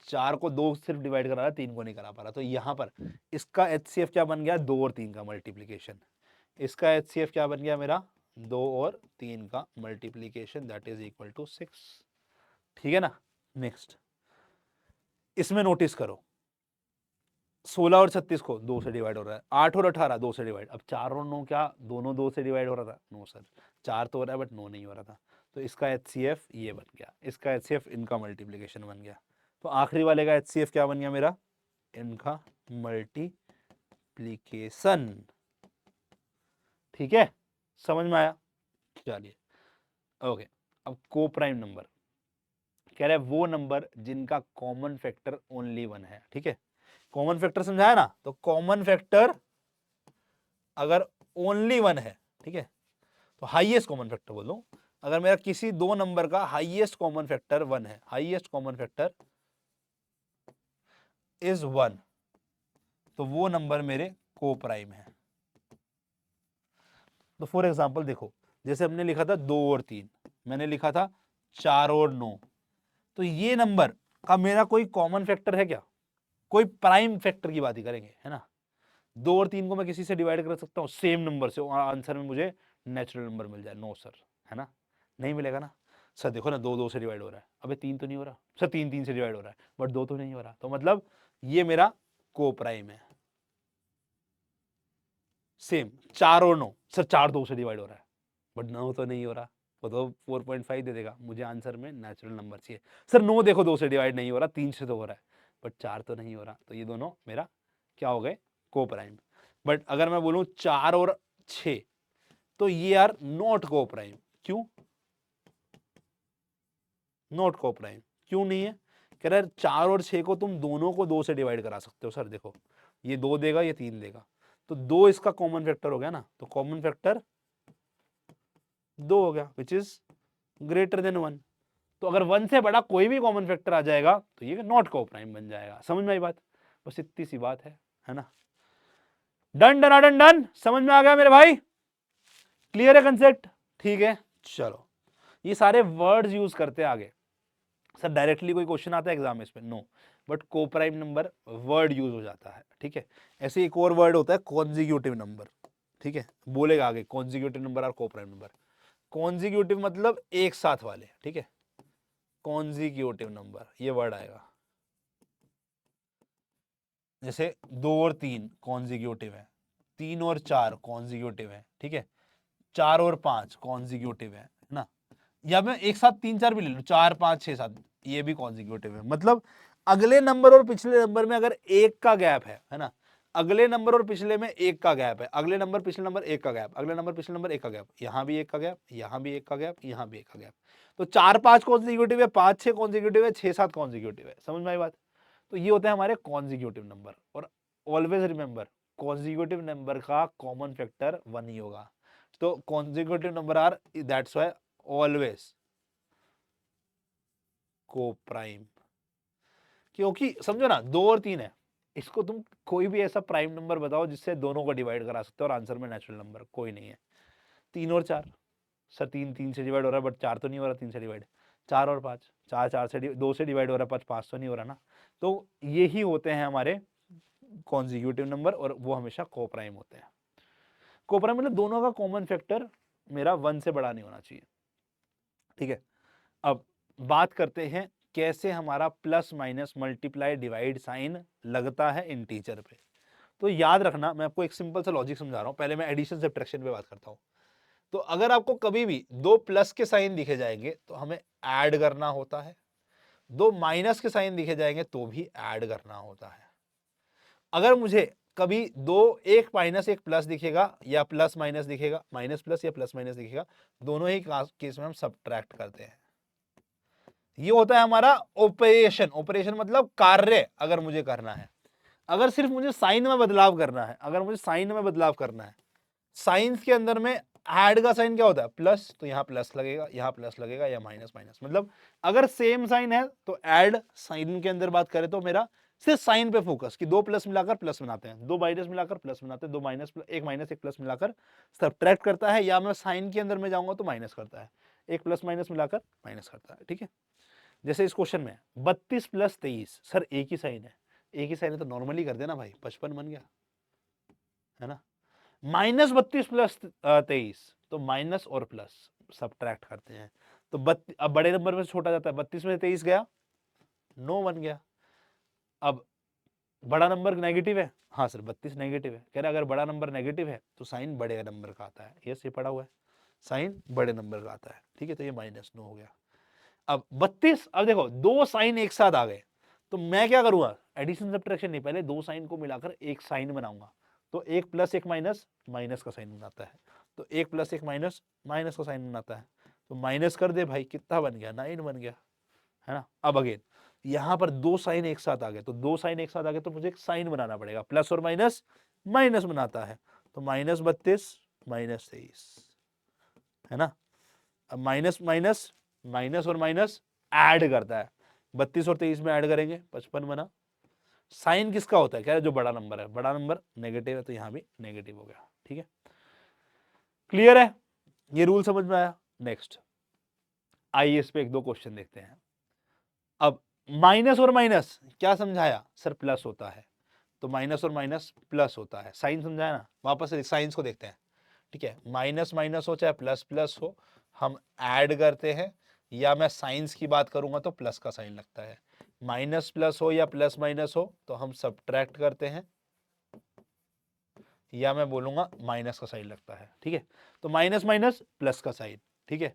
4 को 2 सिर्फ डिवाइड करा रहा है, 3 को नहीं करा पा रहा। तो यहां पर इसका HCF क्या बन गया? 2 और 3 का मल्टीप्लीकेशन। इसका HCF क्या बन गया मेरा? 2 और 3 का multiplication, that is equal to 6। ठीक है ना? नेक्स्ट, इसमें नोटिस करो, 16 और 36 को 2 से डिवाइड हो रहा है, 8 और 18 2 से डिवाइड। अब 4 और 9 क्या दोनों 2 से डिवाइड हो रहा था? नो सर, 4 तो हो रहा है बट 9 नहीं हो रहा था। तो इसका HCF ये बन गया, इसका HCF इनका मल्टीप्लीकेशन बन गया। तो आखिरी वाले का HCF क्या बन गया मेरा? इनका मल्टीप्लीकेशन। ठीक है, समझ में आया? चलिए, ओके। अब को प्राइम नंबर कह रहा है वो नंबर जिनका कॉमन फैक्टर ओनली 1 है। ठीक है, कॉमन फैक्टर समझाया ना, तो कॉमन फैक्टर अगर ओनली 1 है, ठीक है, तो हाईएस्ट कॉमन फैक्टर बोल दो, अगर मेरा किसी दो नंबर का हाईएस्ट कॉमन फैक्टर 1 है, हाईएस्ट कॉमन फैक्टर इज 1, तो वो नंबर मेरे को प्राइम है। तो फॉर एग्जांपल देखो, जैसे हमने लिखा था 2 और 3, मैंने लिखा था 4 और 9, तो ये नंबर का मेरा कोई कॉमन फैक्टर है क्या? कोई प्राइम फैक्टर की बात ही करेंगे, है ना। 2 और 3 को मैं किसी से डिवाइड कर सकता हूँ सेम नंबर से, आंसर में मुझे नेचुरल नंबर मिल जाए? नो सर, है ना, नहीं मिलेगा ना। सर देखो ना, 2 2 से डिवाइड हो रहा है, अबे 3 तो नहीं हो रहा सर, 3 3 से डिवाइड हो रहा है बट 2 तो नहीं हो रहा, तो मतलब ये मेरा को प्राइम है। सेम 4 और 9, सर 4 2 से डिवाइड हो रहा है बट 9 तो नहीं हो रहा, वो तो 4.5 दे देगा, मुझे आंसर में नेचुरल नंबर चाहिए। सर 9 देखो 2 से डिवाइड नहीं हो रहा, 3 से तो हो रहा है बट 4 तो नहीं हो रहा, तो ये दोनों मेरा क्या हो गए? को प्राइम। बट अगर मैं बोलूं 4 और 6, तो ये यार नॉट को प्राइम। क्यों नॉट को प्राइम? क्यों नहीं है? कह रहा है 4 और 6 को तुम दोनों को 2 से डिवाइड करा सकते हो। सर देखो, ये 2 देगा, ये 3 देगा, तो 2 इसका कॉमन फैक्टर हो गया ना, तो कॉमन फैक्टर 2 हो गया, विच इज ग्रेटर देन 1। तो अगर 1 से बड़ा कोई भी कॉमन फैक्टर आ जाएगा तो ये नॉट को प्राइम बन जाएगा। समझ में आई बात? बस इतनी सी बात है ना। डन डन डन डन, समझ में आ गया मेरे भाई? क्लियर है कंसेप्ट? ठीक है, चलो ये सारे वर्ड्स यूज करते हैं आगे। सर डायरेक्टली कोई क्वेश्चन आता है एग्जाम में इसमें? नो, बट को प्राइम नंबर वर्ड यूज हो जाता है। ठीक है, ऐसे एक और वर्ड होता है कॉन्जिक्यूटिव नंबर। ठीक है, बोलेगा आगे कॉन्जिक्यूटिव नंबर और को प्राइम नंबर। कॉन्जिक्यूटिव मतलब एक साथ वाले, ठीक है, कॉन्जिक्यूटिव नंबर ये वर्ड आएगा। जैसे 2 और 3 कॉन्जिक्यूटिव है, 3 और 4 कॉन्जिक्यूटिव है, ठीक है, 4 और 5 कॉन्जिक्यूटिव है ना। या मैं एक साथ 3 4 भी ले लूं, 4 5 6 7, ये भी कॉन्जिक्यूटिव है। मतलब अगले नंबर और पिछले नंबर में अगर एक का गैप है ना, अगले नंबर और पिछले में एक का गैप है, अगले नंबर पिछले नंबर एक का गैप, अगले नंबर पिछले नंबर एक का गैप, यहां भी एक का गैप, यहां भी एक का गैप, यहां भी एक का गैप, तो 4 5 कॉन्जिक्यूटिव है, 5 6 कॉन्जिक्यूटिव है, 6 7 कॉन्जिक्यूटिव है। समझ में आई बात? तो ये होते हैं हमारे कॉन्जिक्यूटिव नंबर। और ऑलवेज रिमेंबर, कॉन्जिक्यूटिव नंबर का कॉमन फैक्टर 1 ही होगा। तो consecutive number are, that's why always coprime. क्योंकि समझो ना, 2 और 3 है, इसको तुम कोई भी ऐसा प्राइम नंबर बताओ जिससे दोनों को डिवाइड करा सकते हो और आंसर में नेचुरल नंबर कोई नहीं है। 3 और 4, सर 3 3 से डिवाइड हो रहा है बट 4 तो नहीं हो रहा 3 से डिवाइड। 4 और 5, 4 4 से 2 से डिवाइड हो रहा है, 5 5 तो नहीं हो रहा ना। तो ये ही होते हैं हमारे कॉन्जिक्यूटिव नंबर और वो हमेशा को प्राइम होते हैं। को प्राइम मतलब दोनों का कॉमन फैक्टर मेरा 1 से बड़ा नहीं होना चाहिए। ठीक है, अब बात करते हैं कैसे हमारा plus minus multiply divide sign लगता है इंटीजर पे। तो याद रखना, मैं आपको एक सिंपल सा लॉजिक समझा रहा हूं, पहले मैं एडिशन सब्ट्रैक्शन पे बात करता हूं। तो अगर आपको कभी भी 2 प्लस के साइन दिखे जाएंगे तो हमें ऐड करना होता है, 2 माइनस के साइन दिखे जाएंगे तो भी ऐड करना होता है। अगर मुझे कभी एक माइनस एक प्लस दिखेगा या प्लस माइनस दिखेगा, माइनस प्लस या प्लस माइनस दिखेगा, दोनों ही केस में हम सब्ट्रैक्ट करते हैं। ये होता है हमारा ऑपरेशन। ऑपरेशन मतलब कार्य अगर मुझे करना है, अगर सिर्फ मुझे साइन में बदलाव करना है, अगर मुझे साइन में बदलाव करना है, साइंस के अंदर में ऐड का साइन क्या होता है? प्लस, तो यहां प्लस लगेगा, यहां प्लस लगेगा, या माइनस माइनस। मतलब अगर सेम साइन है तो ऐड, साइन के अंदर बात करें तो मेरा सिर्फ साइन पे फोकस कि 2 प्लस मिलाकर प्लस बनाते हैं, 2 माइनस मिलाकर प्लस बनाते हैं, 2 माइनस एक माइनस एक प्लस मिलाकर सब्ट्रैक्ट करता है, या मैं साइन के अंदर में जाऊंगा तो माइनस करता है, एक प्लस माइनस मिलाकर माइनस करता है। ठीक है, जैसे इस क्वेश्चन में 32 प्लस 23, सर एक ही साइन है, एक ही साइन है तो नॉर्मली कर देना भाई, 55 बन गया, है ना। माइनस 32 प्लस 23, तो माइनस और प्लस सब्ट्रैक्ट करते हैं, तो अब बड़े नंबर में छोटा जाता है, 32 में 23 गया, 9 बन गया। अब बड़ा नंबर नेगेटिव है, हाँ सर 32 नेगेटिव है, कह रहा अगर बड़ा नंबर नेगेटिव है तो साइन बड़े नंबर का आता है, ये पड़ा हुआ है, साइन बड़े नंबर का आता है। ठीक है, तो ये -9 हो गया। अब 32, अब देखो 2 साइन एक साथ आ गए, तो मैं क्या करूंगा? एडिशन सब्ट्रैक्शन नहीं, पहले 2 साइन को मिलाकर एक साइन बनाऊंगा, तो एक प्लस एक माइनस, माइनस का साइन बनाता है, तो एक प्लस एक माइनस, माइनस का साइन बनाता है, तो माइनस कर दे भाई, कितना बन गया, 9 बन गया, है ना। अब अगेन यहाँ पर दो साइन एक साथ आ गए, तो दो साइन एक साथ आ गए तो मुझे एक साइन बनाना पड़ेगा, प्लस और माइनस माइनस बनाता है, तो -32 -23, है ना। अब माइनस माइनस माइनस और माइनस ऐड करता है, 32 और 23 में ऐड करेंगे 55 बना। साइन किसका होता है, क्या है, जो बड़ा नंबर है, बड़ा नंबर नेगेटिव है, तो यहां भी नेगेटिव हो गया, ठीक है। क्लियर है, ये रूल समझ में आया। नेक्स्ट आइए इस पे एक दो क्वेश्चन देखते हैं। अब माइनस और माइनस क्या समझाया सर, प्लस होता है, तो माइनस और माइनस प्लस होता है, साइन समझाया ना। वापस साइंस को देखते हैं, ठीक है। माइनस माइनस हो चाहे प्लस प्लस हो, हम ऐड करते हैं, या मैं साइंस की बात करूंगा तो प्लस का साइन लगता है। माइनस प्लस हो या प्लस माइनस हो तो हम सब्ट्रैक्ट करते हैं, या मैं बोलूंगा माइनस का साइन लगता है, ठीक है। तो माइनस माइनस प्लस का साइन, ठीक है,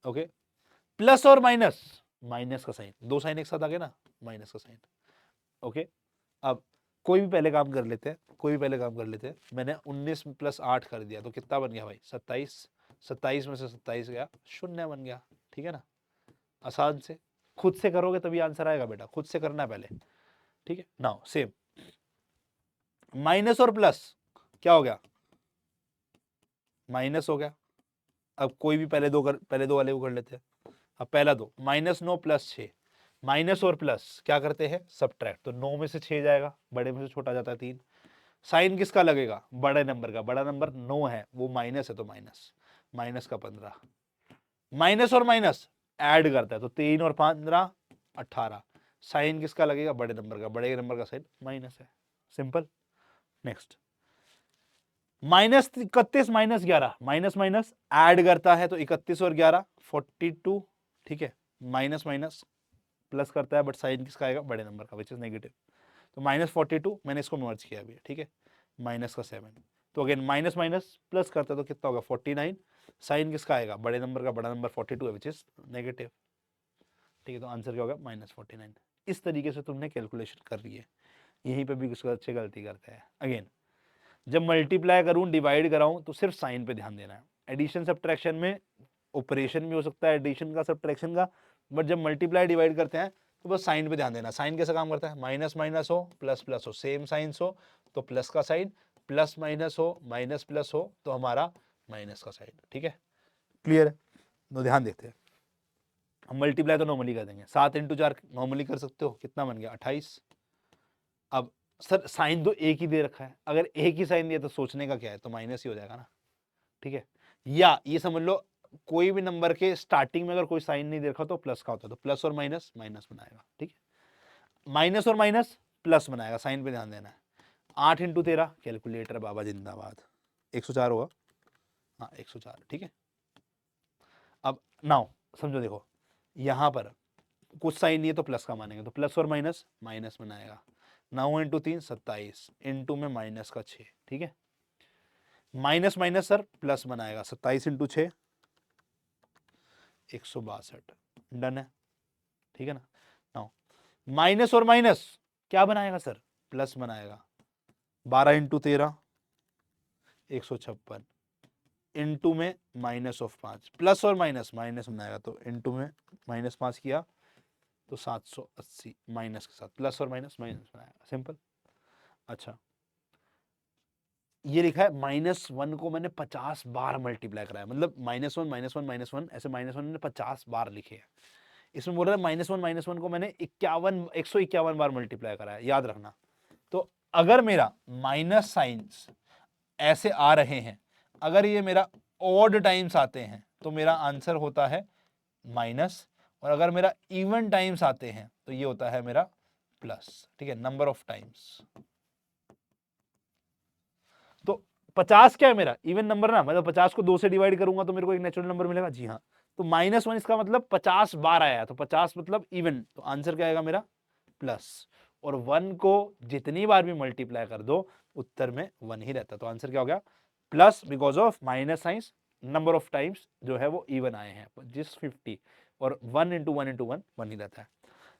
ओके। प्लस और माइनस माइनस का साइन, दो साइन एक साथ आ गए ना, माइनस का साइन, ओके। अब कोई भी पहले काम कर लेते हैं, कोई भी पहले काम कर लेते हैं। मैंने 19 + 8 कर दिया तो कितना बन गया भाई, 27। 27 में से 27 गया, 0 बन गया, ठीक है ना। आसान से, खुद से करोगे तभी आंसर आएगा बेटा, खुद से करना है पहले, ठीक है। नाउ सेम माइनस और प्लस क्या हो गया, माइनस हो गया। अब कोई भी पहले दो वाले को कर लेते हैं। अब पहला दो, -9 + 6, माइनस और प्लस क्या करते हैं, सब्ट्रैक्ट, तो 9 में से 6 जाएगा, बड़े में से छोटा जाता है 3। साइन किसका लगेगा, बड़े नंबर का, बड़ा नंबर 9 है, वो माइनस है तो माइनस, माइनस का 15। माइनस और माइनस ऐड करता है, तो 3 और 15 18। साइन किसका लगेगा, बड़े नंबर का, बड़े नंबर का साइन माइनस है, simple. Next -31 -11, minus minus add करता है, तो 31 और 11 42, ठीक है। माइनस माइनस प्लस करता है, बट साइन किसका आएगा, बड़े नंबर का, विच इज नेगेटिव। तो -42 मैंने इसको मर्ज किया अभी, ठीक है, माइनस का 7। तो अगेन माइनस माइनस प्लस करता है तो कितना होगा, 49। साइन किसका आएगा, बड़े नंबर का, बड़ा नंबर 42 है, विच इज नेगेटिव, ठीक है। तो आंसर क्या होगा, -49। इस तरीके से तुमने कैलकुलेशन कर रही है, यहीं पे भी कुछ अच्छे गलती करते हैं। अगेन जब मल्टीप्लाई करूं डिवाइड कराऊं तो सिर्फ साइन पे ध्यान देना है। एडिशन सब्ट्रैक्शन में ऑपरेशन भी हो सकता है एडिशन का सब्ट्रैक्शन का, बट जब मल्टीप्लाई डिवाइड करते हैं तो बस साइन पे ध्यान देना। साइन कैसे काम करता है, माइनस माइनस हो प्लस प्लस हो, सेम साइंस हो तो प्लस का साइन, प्लस माइनस हो माइनस प्लस हो तो हमारा माइनस का साइन, ठीक है। क्लियर है, तो ध्यान देते हैं। हम मल्टीप्लाई तो नॉर्मली कर देंगे, 7 × 4 नॉर्मली कर सकते हो, कितना बन गया 28। अब सर साइन तो एक ही दे रखा है, अगर एक ही साइन दिया तो सोचने का क्या है, तो माइनस ही हो जाएगा ना, ठीक है। या ये समझ लो कोई भी नंबर के स्टार्टिंग में अगर कोई साइन नहीं दे रखा तो प्लस का होता है, तो प्लस और माइनस माइनस बनाएगा, ठीक है। माइनस और माइनस प्लस बनाएगा, साइन पे ध्यान देना है। 8 × 13 कैलकुलेटर बाबा जिंदाबाद, 104 होगा, हाँ 104, ठीक है। अब नाउ समझो, देखो यहां पर कुछ साइन नहीं है तो प्लस का मानेंगे, तो प्लस और माइनस माइनस बनाएगा। 9 × 3 27, इंटू में माइनस का 6, ठीक है। माइनस माइनस सर प्लस बनाएगा, 27 × 6 162, डन है, ठीक है ना। नाउ माइनस और माइनस क्या बनाएगा सर, प्लस बनाएगा। 12 × 13 156, इंटू में -5, प्लस और माइनस माइनस बनाएगा, तो इंटू में -5 किया तो 780, माइनस के साथ प्लस और माइनस माइनस बनाएगा, सिंपल। अच्छा ये लिखा है -1 को मैंने 50 बार मल्टीप्लाई कराया, मतलब -1 -1 -1 ऐसे -1 ने 50 बार लिखे हैं। इसमें बोल रहा है -1 को मैंने 151 बार मल्टीप्लाई कराया, याद रखना। तो अगर मेरा माइनस साइंस ऐसे आ रहे हैं, अगर ये मेरा ऑड टाइम्स आते हैं तो मेरा आंसर होता है माइनस, और अगर मेरा इवन टाइम्स आते हैं तो ये होता है मेरा प्लस, ठीक है, नंबर ऑफ टाइम्स। तो 50 क्या है मेरा इवन नंबर ना, मतलब 50 को 2 से डिवाइड करूंगा तो मेरे को एक नेचुरल नंबर मिलेगा, जी हाँ। तो -1 इसका मतलब 50 बार आया, तो 50 मतलब इवन, तो आंसर क्या आएगा मेरा प्लस। और 1 को जितनी बार भी मल्टीप्लाई कर दो उत्तर में 1 ही रहता है, तो आंसर क्या हो गया plus, because of minus science number of times जो है वो इवन आए हैं, जिस 50, और 1 × 1 × 1 1 ही रहता है।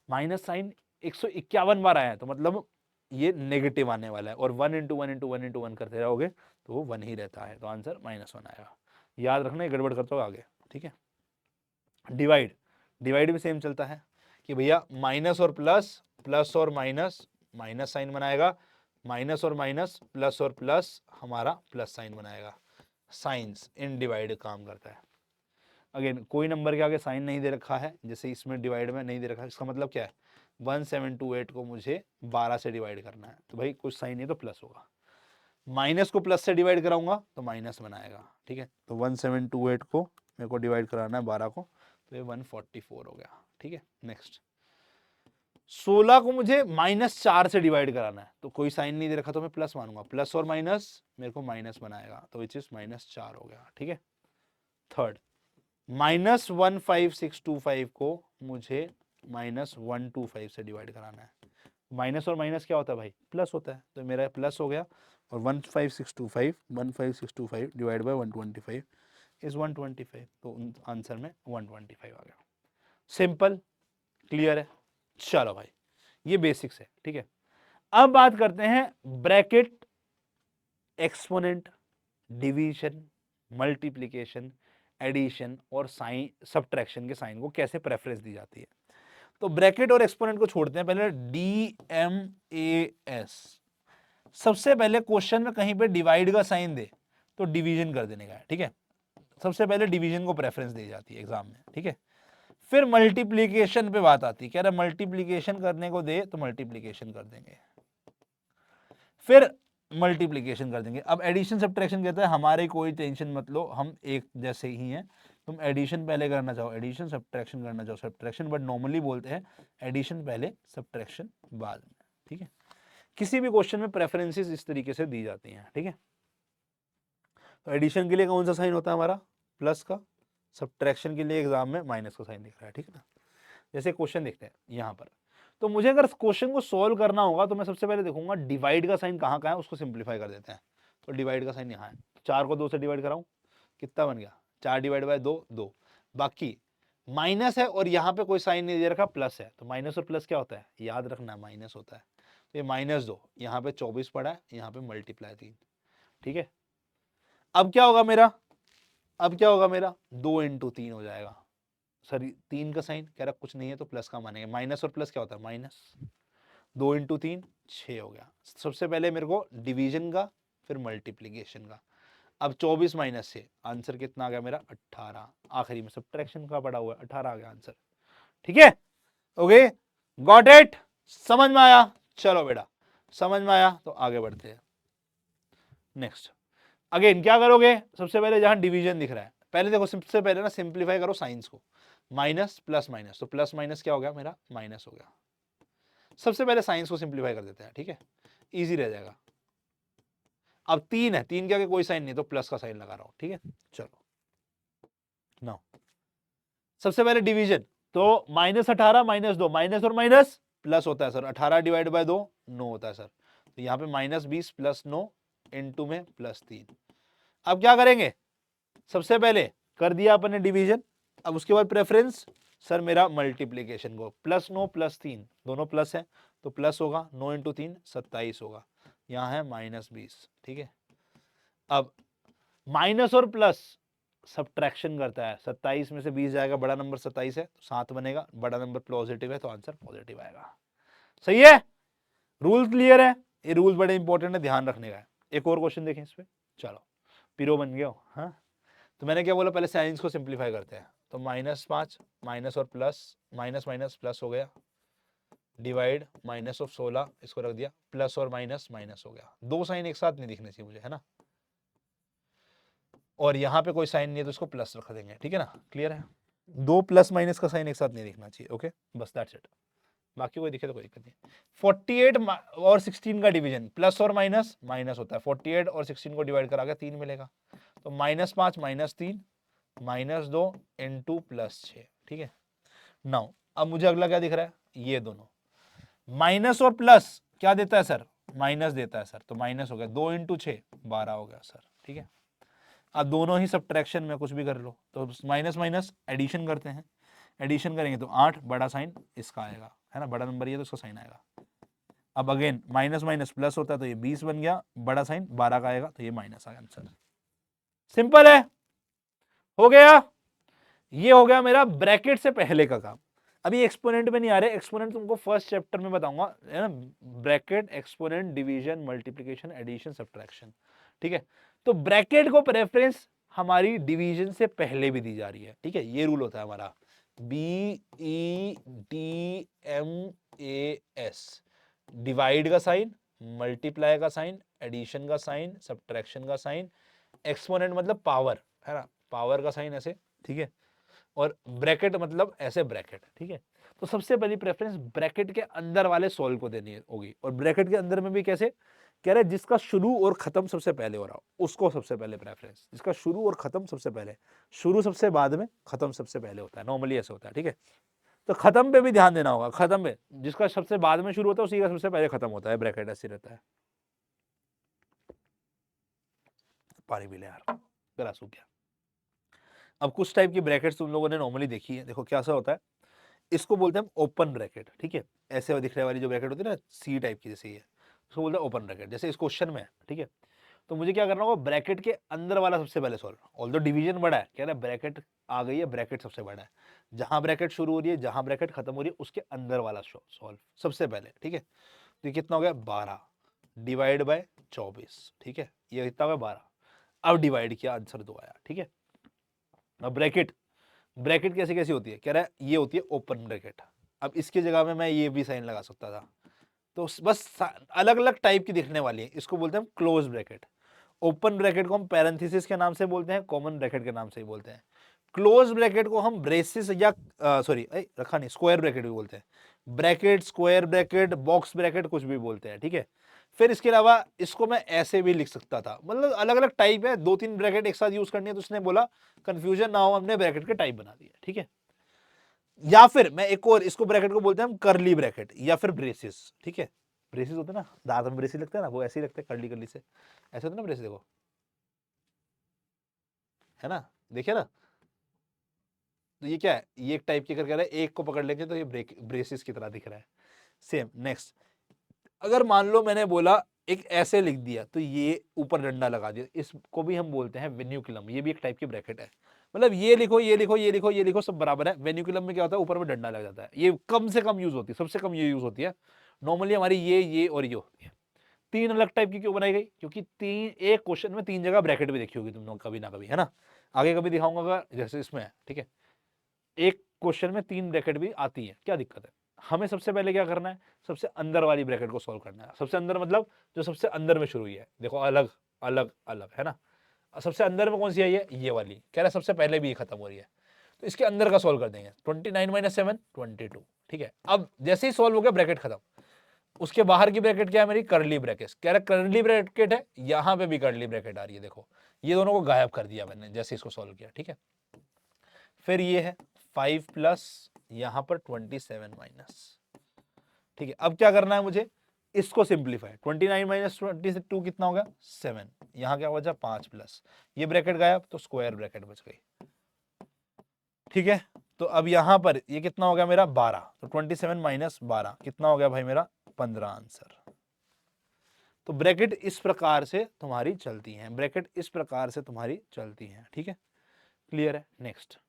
माइनस साइन 151 बार आया है तो मतलब ये नेगेटिव आने वाला है, और 1 × 1 × 1 × 1 करते रहोगे तो वो 1 ही रहता है, तो आंसर -1 आएगा। याद रखना, गड़बड़ करते हो आगे, ठीक है। डिवाइड, डिवाइड भी सेम चलता है कि भैया माइनस और प्लस, प्लस और माइनस, माइनस साइन बनाएगा, माइनस और माइनस, प्लस और प्लस हमारा प्लस साइन बनाएगा। साइंस इन डिवाइड काम करता है। अगेन कोई नंबर के आगे साइन नहीं दे रखा है, जैसे इसमें डिवाइड में नहीं दे रखा है, इसका मतलब क्या है 1728 को मुझे 12 से डिवाइड करना है, तो भाई कुछ साइन नहीं तो प्लस होगा। माइनस को प्लस से डिवाइड कराऊंगा तो माइनस बनाएगा, ठीक है। तो 1728 को मेरे को डिवाइड कराना है 12 को, तो ये 144 हो गया, ठीक है। नेक्स्ट 16 को मुझे -4 से डिवाइड कराना है, तो कोई साइन नहीं दे रखा तो मैं प्लस मानूंगा, प्लस और माइनस मेरे को माइनस बनाएगा, तो विच इज -4 हो गया, ठीक है। थर्ड -15625 को मुझे -125 से डिवाइड कराना है। माइनस और माइनस क्या होता है भाई, प्लस होता है, तो मेरा प्लस हो गया। और 15625 डिवाइड बाय 125 इज 125, तो आंसर में 125 आ गया। सिंपल, क्लियर है। चलो भाई ये बेसिक्स है, ठीक है। अब बात करते हैं bracket, exponent, division, multiplication, addition और साइन सब्ट्रैक्शन के साइन को कैसे प्रेफरेंस दी जाती है। तो ब्रैकेट और एक्सपोनेंट को छोड़ते हैं, पहले DMAS। सबसे पहले क्वेश्चन में कहीं पे डिवाइड का साइन दे तो डिवीजन कर देने का है, ठीक है। सबसे पहले डिवीजन को प्रेफरेंस दी जाती है एग्जाम में, ठीक है। फिर मल्टीप्लीकेशन पे बात आती है, कह रहा मल्टीप्लीकेशन करने को दे तो मल्टीप्लीकेशन कर देंगे, फिर मल्टीप्लीकेशन कर देंगे। अब एडिशन सब्ट्रैक्शन कहता है हमारे कोई टेंशन मत लो, हम एक जैसे ही हैं, तुम एडिशन पहले करना चाहो एडिशन, सब्ट्रैक्शन करना चाहो सब्ट्रैक्शन, बट नॉर्मली बोलते हैं एडिशन पहले सब्ट्रैक्शन बाद में, ठीक है। किसी भी क्वेश्चन में प्रेफरेंसेस इस तरीके से दी जाती हैं, ठीक है। तो एडिशन के लिए कौन सा साइन होता है हमारा, प्लस का। सब्ट्रैक्शन के लिए एग्जाम में माइनस का साइन दिख रहा है, ठीक है ना। जैसे क्वेश्चन देखते हैं यहाँ पर, तो मुझे अगर क्वेश्चन को सॉल्व करना होगा तो मैं सबसे पहले देखूंगा डिवाइड का साइन कहाँ है, उसको सिंप्लीफाई कर देते हैं। तो डिवाइड का साइन यहाँ है, 4 को 2 से डिवाइड कराऊं, कितना बन गया 4 डिवाइड बाय 2 2। बाकी माइनस है और यहाँ पे कोई साइन नहीं दे रखा, प्लस है, तो माइनस और प्लस क्या होता है याद रखना, माइनस होता है। तो ये -2, यहाँ पे 24 पड़ा है, यहाँ पे मल्टीप्लाई 3, ठीक है। अब क्या होगा मेरा, अब क्या होगा मेरा 2 × 3 हो जाएगा। सॉरी 3 का साइन कह रहा कुछ नहीं है तो प्लस का मानेंगे, माइनस और प्लस क्या होता है माइनस, 2 × 3 6 हो गया। सबसे पहले मेरे को डिवीजन का फिर मल्टीप्लीकेशन का। अब 24 - 6 आंसर कितना आ गया मेरा 18, आखिरी में सब्ट्रैक्शन का पड़ा हुआ है 18 आ गया आंसर, ठीक है। ओके गॉट इट, समझ में आया। चलो बेटा समझ में आया तो आगे बढ़ते हैं। नेक्स्ट अगेन क्या करोगे, सबसे पहले जहां डिवीजन दिख रहा है पहले देखो, सबसे पहले ना सिंप्लीफाई करो साइंस को, माइनस प्लस माइनस, तो प्लस माइनस क्या हो गया मेरा माइनस हो गया। सबसे पहले साइंस को सिंप्लीफाई कर देते हैं, ठीक है, इजी रह जाएगा। अब 3 है, 3 के आगे कोई साइन नहीं तो प्लस का साइन लगा रहा हूं, ठीक है। चलो नाउ सबसे पहले डिवीजन, तो -18 -2, माइनस और माइनस प्लस होता है सर, 18 डिवाइड बाय 2 9 होता है सर, तो यहाँ पे -20 + 9 × में +3। अब क्या करेंगे, सबसे पहले कर दिया अपन ने डिवीजन, अब उसके बाद प्रेफरेंस सर मेरा मल्टीप्लीकेशन को, +9 +3 दोनों प्लस है तो प्लस होगा, 9 × 3 27 होगा, यहाँ है -20, ठीक है। अब माइनस और प्लस सब्ट्रैक्शन करता है, 27 में से 20 जाएगा, बड़ा नंबर 27 है तो 7 बनेगा, बड़ा नंबर पॉजिटिव है तो आंसर पॉजिटिव आएगा। सही है, रूल क्लियर है, ये रूल बड़े इंपॉर्टेंट है, ध्यान रखने का है। एक और क्वेश्चन देखें इस पे, चलो पीरो बन गया हो, हाँ। तो मैंने क्या बोला, पहले साइंस को सिंप्लीफाई करते हैं, तो -5 माइनस और प्लस, माइनस माइनस प्लस हो गया, डिवाइड -16 इसको रख दिया, प्लस और माइनस माइनस हो गया। दो साइन एक साथ नहीं दिखने चाहिए मुझे, है ना, और यहाँ पे कोई साइन नहीं है तो इसको प्लस रख देंगे, ठीक है ना, क्लियर है। दो प्लस माइनस का साइन एक साथ नहीं दिखना चाहिए, ओके बस दैट्स इट, बाकी कोई दिखे तो कोई दिक्कत नहीं। 48 और 16 का डिवीजन, प्लस और माइनस माइनस होता है, 48 और 16 को डिवाइड करा के 3 मिलेगा, तो -5 -3 -2 × +6, ठीक है। नाउ अब मुझे अगला क्या दिख रहा है, ये दोनों माइनस और प्लस क्या देता है सर, माइनस देता है सर, तो माइनस हो गया, 2 × 6 12 हो गया सर, ठीक है। अब दोनों ही सब्ट्रैक्शन में कुछ भी कर लो, तो माइनस माइनस एडिशन करते हैं, एडिशन करेंगे तो 8 बड़ा साइन इसका आएगा, है ना, बड़ा नंबर ये तो इसका साइन आएगा। अब अगेन माइनस माइनस प्लस होता है तो ये 20 बन गया, बड़ा साइन 12 का आएगा तो ये माइनस आएगा आंसर। सिंपल है, हो गया। ये हो गया मेरा ब्रैकेट से पहले का काम। अभी एक्सपोनेंट में नहीं आ रहे, एक्सपोनेंट तुमको फर्स्ट चैप्टर में बताऊंगा, है ना। Bracket, exponent, division, multiplication, addition, subtraction, ठीक है। तो ब्रैकेट को प्रेफरेंस हमारी डिवीजन से पहले भी दी जा रही है, ठीक है। ये रूल होता है हमारा BEDMAS, डिवाइड का साइन, मल्टीप्लाई का साइन, एडिशन का साइन, सब्ट्रैक्शन का साइन, एक्सपोनेंट मतलब पावर, है ना, पावर का साइन ऐसे, ठीक है। और ब्रैकेट मतलब ऐसे ब्रैकेट, ठीक है। तो सबसे पहली प्रेफरेंस ब्रैकेट के अंदर वाले सोल्व को देनी होगी। और ब्रैकेट के अंदर में भी कैसे कह रहे हैं, जिसका शुरू और खत्म सबसे पहले हो रहा हो उसको सबसे पहले प्रेफरेंस, जिसका शुरू और खत्म सबसे पहले, शुरू सबसे बाद में, खत्म सबसे पहले होता है, नॉर्मली ऐसे होता है, ठीक है। तो खत्म पे भी ध्यान देना होगा, खत्म पे जिसका सबसे बाद में शुरू होता है उसी का सबसे पहले खत्म होता है, ब्रैकेट ऐसे रहता है। पानी भी ले यार, गला सूख गया। अब कुछ टाइप की ब्रैकेट्स तुम लोगों ने नॉर्मली देखी है, देखो क्या सा होता है, इसको बोलते हैं ओपन ब्रैकेट, ठीक है। ऐसे दिखने वाली जो ब्रैकेट होती है ना, सी टाइप की जैसे ही है, उसको बोलते हैं ओपन ब्रैकेट, जैसे इस क्वेश्चन में है, ठीक है। तो मुझे क्या करना होगा, ब्रैकेट के अंदर वाला सबसे पहले सॉल्व, ऑल्दो डिवीजन बड़ा है, कह रहा है ब्रैकेट आ गई है, ब्रैकेट सबसे बड़ा है, जहां ब्रैकेट शुरू हो रही है, जहां ब्रैकेट खत्म हो रही है, उसके अंदर वाला सॉल्व सबसे पहले, ठीक है। तो ये कितना हो गया, 12 डिवाइड बाय 24, ठीक है। ये कितना हो गया, 12। अब डिवाइड किया, आंसर 2 आया, ठीक है। अब ब्रैकेट, ब्रैकेट कैसे कैसी होती है, कह रहा है ये होती है ओपन ब्रैकेट। अब इसकी जगह में मैं ये भी साइन लगा सकता था, तो बस अलग अलग टाइप की दिखने वाली है, इसको बोलते हैं क्लोज ब्रैकेट। ओपन ब्रैकेट को हम पैरेंथेसिस के नाम से बोलते हैं, कॉमन ब्रैकेट के नाम से ही बोलते हैं। क्लोज ब्रैकेट को हम ब्रेसिस या सॉरी रखा नहीं, स्क्वायर ब्रैकेट भी बोलते हैं, bracket, square bracket, box bracket, कुछ भी बोलते हैं, ठीक है। फिर इसके अलावा इसको मैं ऐसे भी लिख सकता था, मतलब अलग अलग टाइप है, 2-3 ब्रैकेट एक साथ यूज करनी है, तो उसने बोला कंफ्यूजन ना हो, हमने ब्रैकेट के टाइप बना दिया, ठीक है। या फिर मैं एक और, इसको ब्रैकेट को बोलते हैं हम करली ब्रैकेट या फिर ब्रेसिस, ठीक है। ब्रेसिस होते हैं ना, दांत में ब्रेसिस लगता है ना, वो ऐसे ही लगते हैं करली करली से, ऐसे होते ना ब्रेसिस, देखो, है ना, देखिए ना। तो ये क्या है, ये एक टाइप की करके रहा है, एक को पकड़ लेंगे तो ये ब्रेसिस की तरह दिख रहा है। सेम नेक्स्ट, अगर मान लो मैंने बोला एक ऐसे लिख दिया, तो ये ऊपर डंडा लगा दिया, इसको भी हम बोलते हैं वेन्यूकुलम, ये भी एक टाइप की ब्रैकेट है। मतलब ये लिखो, ये लिखो, ये लिखो, ये लिखो, सब बराबर है। वेन्यूकुलम में क्या होता है, ऊपर में डंडा लग जाता है, ये कम से कम यूज होती है, सबसे कम ये यूज होती है। नॉर्मली हमारी ये और ये होती है। 3 अलग टाइप की क्यों बनाई गई, क्योंकि एक क्वेश्चन में 3 जगह ब्रैकेट भी देखी होगी तुम लोग कभी ना कभी, है ना। आगे कभी दिखाऊंगा जैसे इसमें है, ठीक है। एक क्वेश्चन में 3 ब्रैकेट भी आती है, क्या दिक्कत है। हमें सबसे पहले क्या करना है, सबसे अंदर वाली ब्रैकेट को सॉल्व करना है। सबसे अंदर मतलब जो सबसे अंदर में शुरू हुई है, देखो अलग अलग अलग, है ना। सबसे अंदर में कौन सी आई है, ये वाली, कह रहा है सबसे पहले भी ये खत्म हो रही है, तो इसके अंदर का सॉल्व कर देंगे। 29 - 7 22, ठीक है। अब जैसे ही सॉल्व हो गया, ब्रैकेट खत्म, उसके बाहर की ब्रैकेट क्या है मेरी, करली ब्रैकेट, कह रहा है करली ब्रैकेट है, यहां पे भी करली ब्रैकेट आ रही है, देखो ये दोनों को गायब कर दिया मैंने जैसे इसको सॉल्व किया, ठीक है। फिर ये है 5 प्लस यहां पर 27 माइनस, ठीक है। अब क्या करना है मुझे, इसको सिंप्लीफाई, 29 - 22 कितना होगा, 7, यहां क्या बचा 5 प्लस, ये ब्रैकेट गायब, तो स्क्वायर ब्रैकेट बच गई, ठीक है। तो अब यहां पर ये कितना हो गया मेरा 12, तो 27 - 12 कितना हो गया भाई मेरा 15 आंसर। तो ब्रैकेट इस प्रकार से तुम्हारी चलती हैं, ब्रैकेट इस प्रकार से तुम्हारी चलती हैं, ठीक है। क्लियर है। नेक्स्ट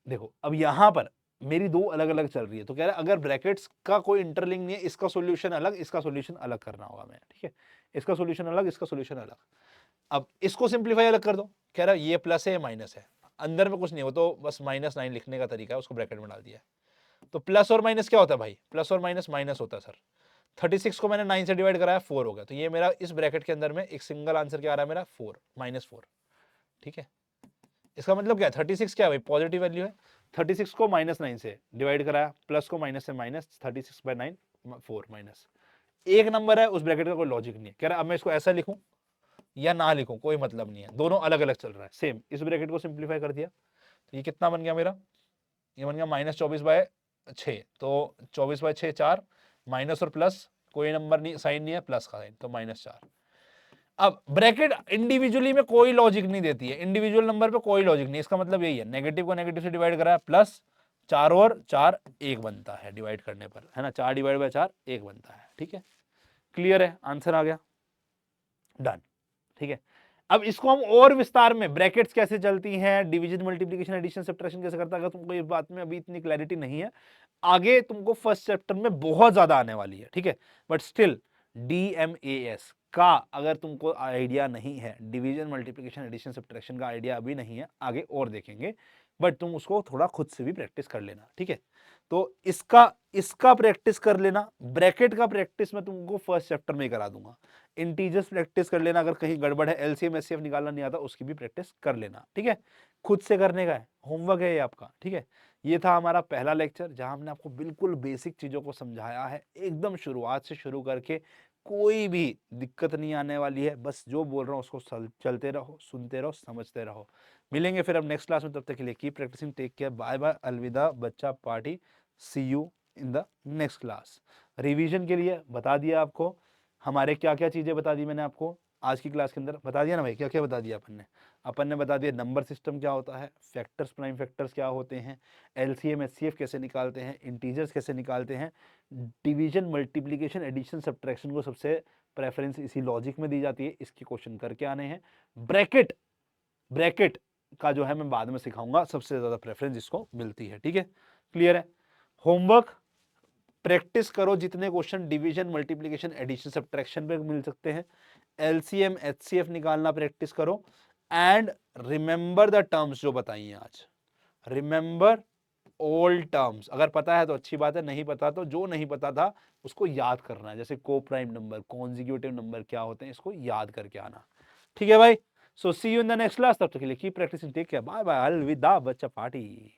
देखो, अब यहां पर मेरी 2 अलग अलग चल रही है, तो कह रहा है अगर ब्रैकेट्स का कोई इंटरलिंक नहीं है, इसका सॉल्यूशन अलग, इसका सॉल्यूशन अलग करना होगा मैं, ठीक है। इसका सॉल्यूशन अलग, इसका सॉल्यूशन अलग। अब इसको सिंप्लीफाई अलग कर दो, कह रहा है ये प्लस है, माइनस है, अंदर में कुछ नहीं हो, तो बस -9 लिखने का तरीका है, उसको ब्रैकेट में डाल दिया। तो प्लस और माइनस क्या होता है भाई, प्लस और माइनस माइनस होता है सर। 36 को मैंने 9 से डिवाइड कराया, 4 हो गया, तो ये मेरा इस ब्रैकेट के अंदर में एक सिंगल आंसर क्या आ रहा है मेरा, 4 -4, ठीक है। इसका मतलब क्या है, 36 क्या है भाई, पॉजिटिव वैल्यू है। 36 को -9 से डिवाइड कराया, प्लस को माइनस से माइनस, 36/9 4 माइनस, एक नंबर है, उस ब्रैकेट का कोई लॉजिक नहीं है। कह रहा है अब मैं इसको ऐसा लिखूं या ना लिखूं, कोई मतलब नहीं है, दोनों अलग अलग चल रहा है। सेम इस ब्रैकेट को सिंप्लीफाई कर दिया, तो ये कितना बन गया मेरा, ये बन गया -24/6, तो 24/6 4, माइनस और प्लस कोई नंबर नहीं, साइन नहीं है, प्लस का साइन, तो -4। अब ब्रैकेट इंडिविजुअली में कोई लॉजिक नहीं देती है, इंडिविजुअल नंबर पे कोई लॉजिक नहीं, इसका मतलब यही है, नेगेटिव को नेगेटिव से डिवाइड करा प्लस 4 और 4 1 बनता है डिवाइड करने पर, है ना, 4 डिवाइड बाय 4 1 बनता है, ठीक है। क्लियर है, आंसर आ गया, डन, ठीक है। अब इसको हम और विस्तार में, ब्रैकेट्स कैसे चलती हैं, डिवीजन मल्टीप्लिकेशन एडिशन सब्ट्रैक्शन कैसे करता है, अगर तुमको इस बात में अभी इतनी क्लैरिटी नहीं है, आगे तुमको फर्स्ट चैप्टर में बहुत ज्यादा आने वाली है, ठीक है। बट स्टिल DMAS का अगर तुमको आइडिया नहीं है, डिवीजन मल्टीप्लिकेशन एडिशन सब्ट्रैक्शन का आइडिया अभी नहीं है, आगे और देखेंगे, बट तुम उसको थोड़ा खुद से भी प्रैक्टिस कर लेना, ठीक है। तो इसका प्रैक्टिस कर लेना, ब्रैकेट का प्रैक्टिस मैं तुमको फर्स्ट चैप्टर में ही करा दूंगा। इंटीजर्स प्रैक्टिस कर लेना, अगर कहीं गड़बड़ है, एलसीएम एचसीएफ निकालना नहीं आता, उसकी भी प्रैक्टिस कर लेना, ठीक है। खुद से करने का है, होमवर्क है ये आपका, ठीक है। ये था हमारा पहला लेक्चर, जहां हमने आपको बिल्कुल बेसिक चीजों को समझाया है, एकदम शुरुआत से शुरू करके, कोई भी दिक्कत नहीं आने वाली है। बस जो बोल रहा हूँ उसको चलते रहो, सुनते रहो, समझते रहो। मिलेंगे फिर अब नेक्स्ट क्लास में, तब तक के लिए keep practising, take care, bye bye, अलविदा बच्चा party, see you in the next class. Revision के लिए बता दिया आपको, हमारे क्या क्या चीजें बता दी मैंने आपको आज की क्लास के अंदर, बता दिया ना भाई, क्या क्या बता दिया अपन ने बता दिया नंबर सिस्टम क्या होता है, फैक्टर्स प्राइम फैक्टर्स क्या होते हैं, एलसीएम एचसीएफ कैसे निकालते हैं, इंटीजर्स कैसे निकालते हैं, डिवीजन मल्टीप्लिकेशन एडिशन सब्ट्रैक्शन को सबसे प्रेफरेंस इसी लॉजिक में दी जाती है, इसके क्वेश्चन करके आने हैं। ब्रैकेट ब्रैकेट का जो है मैं बाद में सिखाऊंगा, सबसे ज्यादा प्रेफरेंस इसको मिलती है, ठीक है। क्लियर है। होमवर्क प्रैक्टिस करो, जितने question division multiplication addition subtraction पे मिल सकते हैं, एलसीएम एचसीएफ निकालना प्रैक्टिस करो, एंड रिमेंबर द टर्म्स जो बताइए आज, रिमेंबर ऑल टर्म्स। अगर पता है तो अच्छी बात है, नहीं पता तो जो नहीं पता था उसको याद करना है, जैसे को प्राइम नंबर, कॉन्जिक्यूटिव नंबर क्या होते हैं, इसको याद करके आना, ठीक है भाई। So see you in the next class, तब तक के लिए keep practising, take care, bye bye, अलविदा बच्चा पार्टी।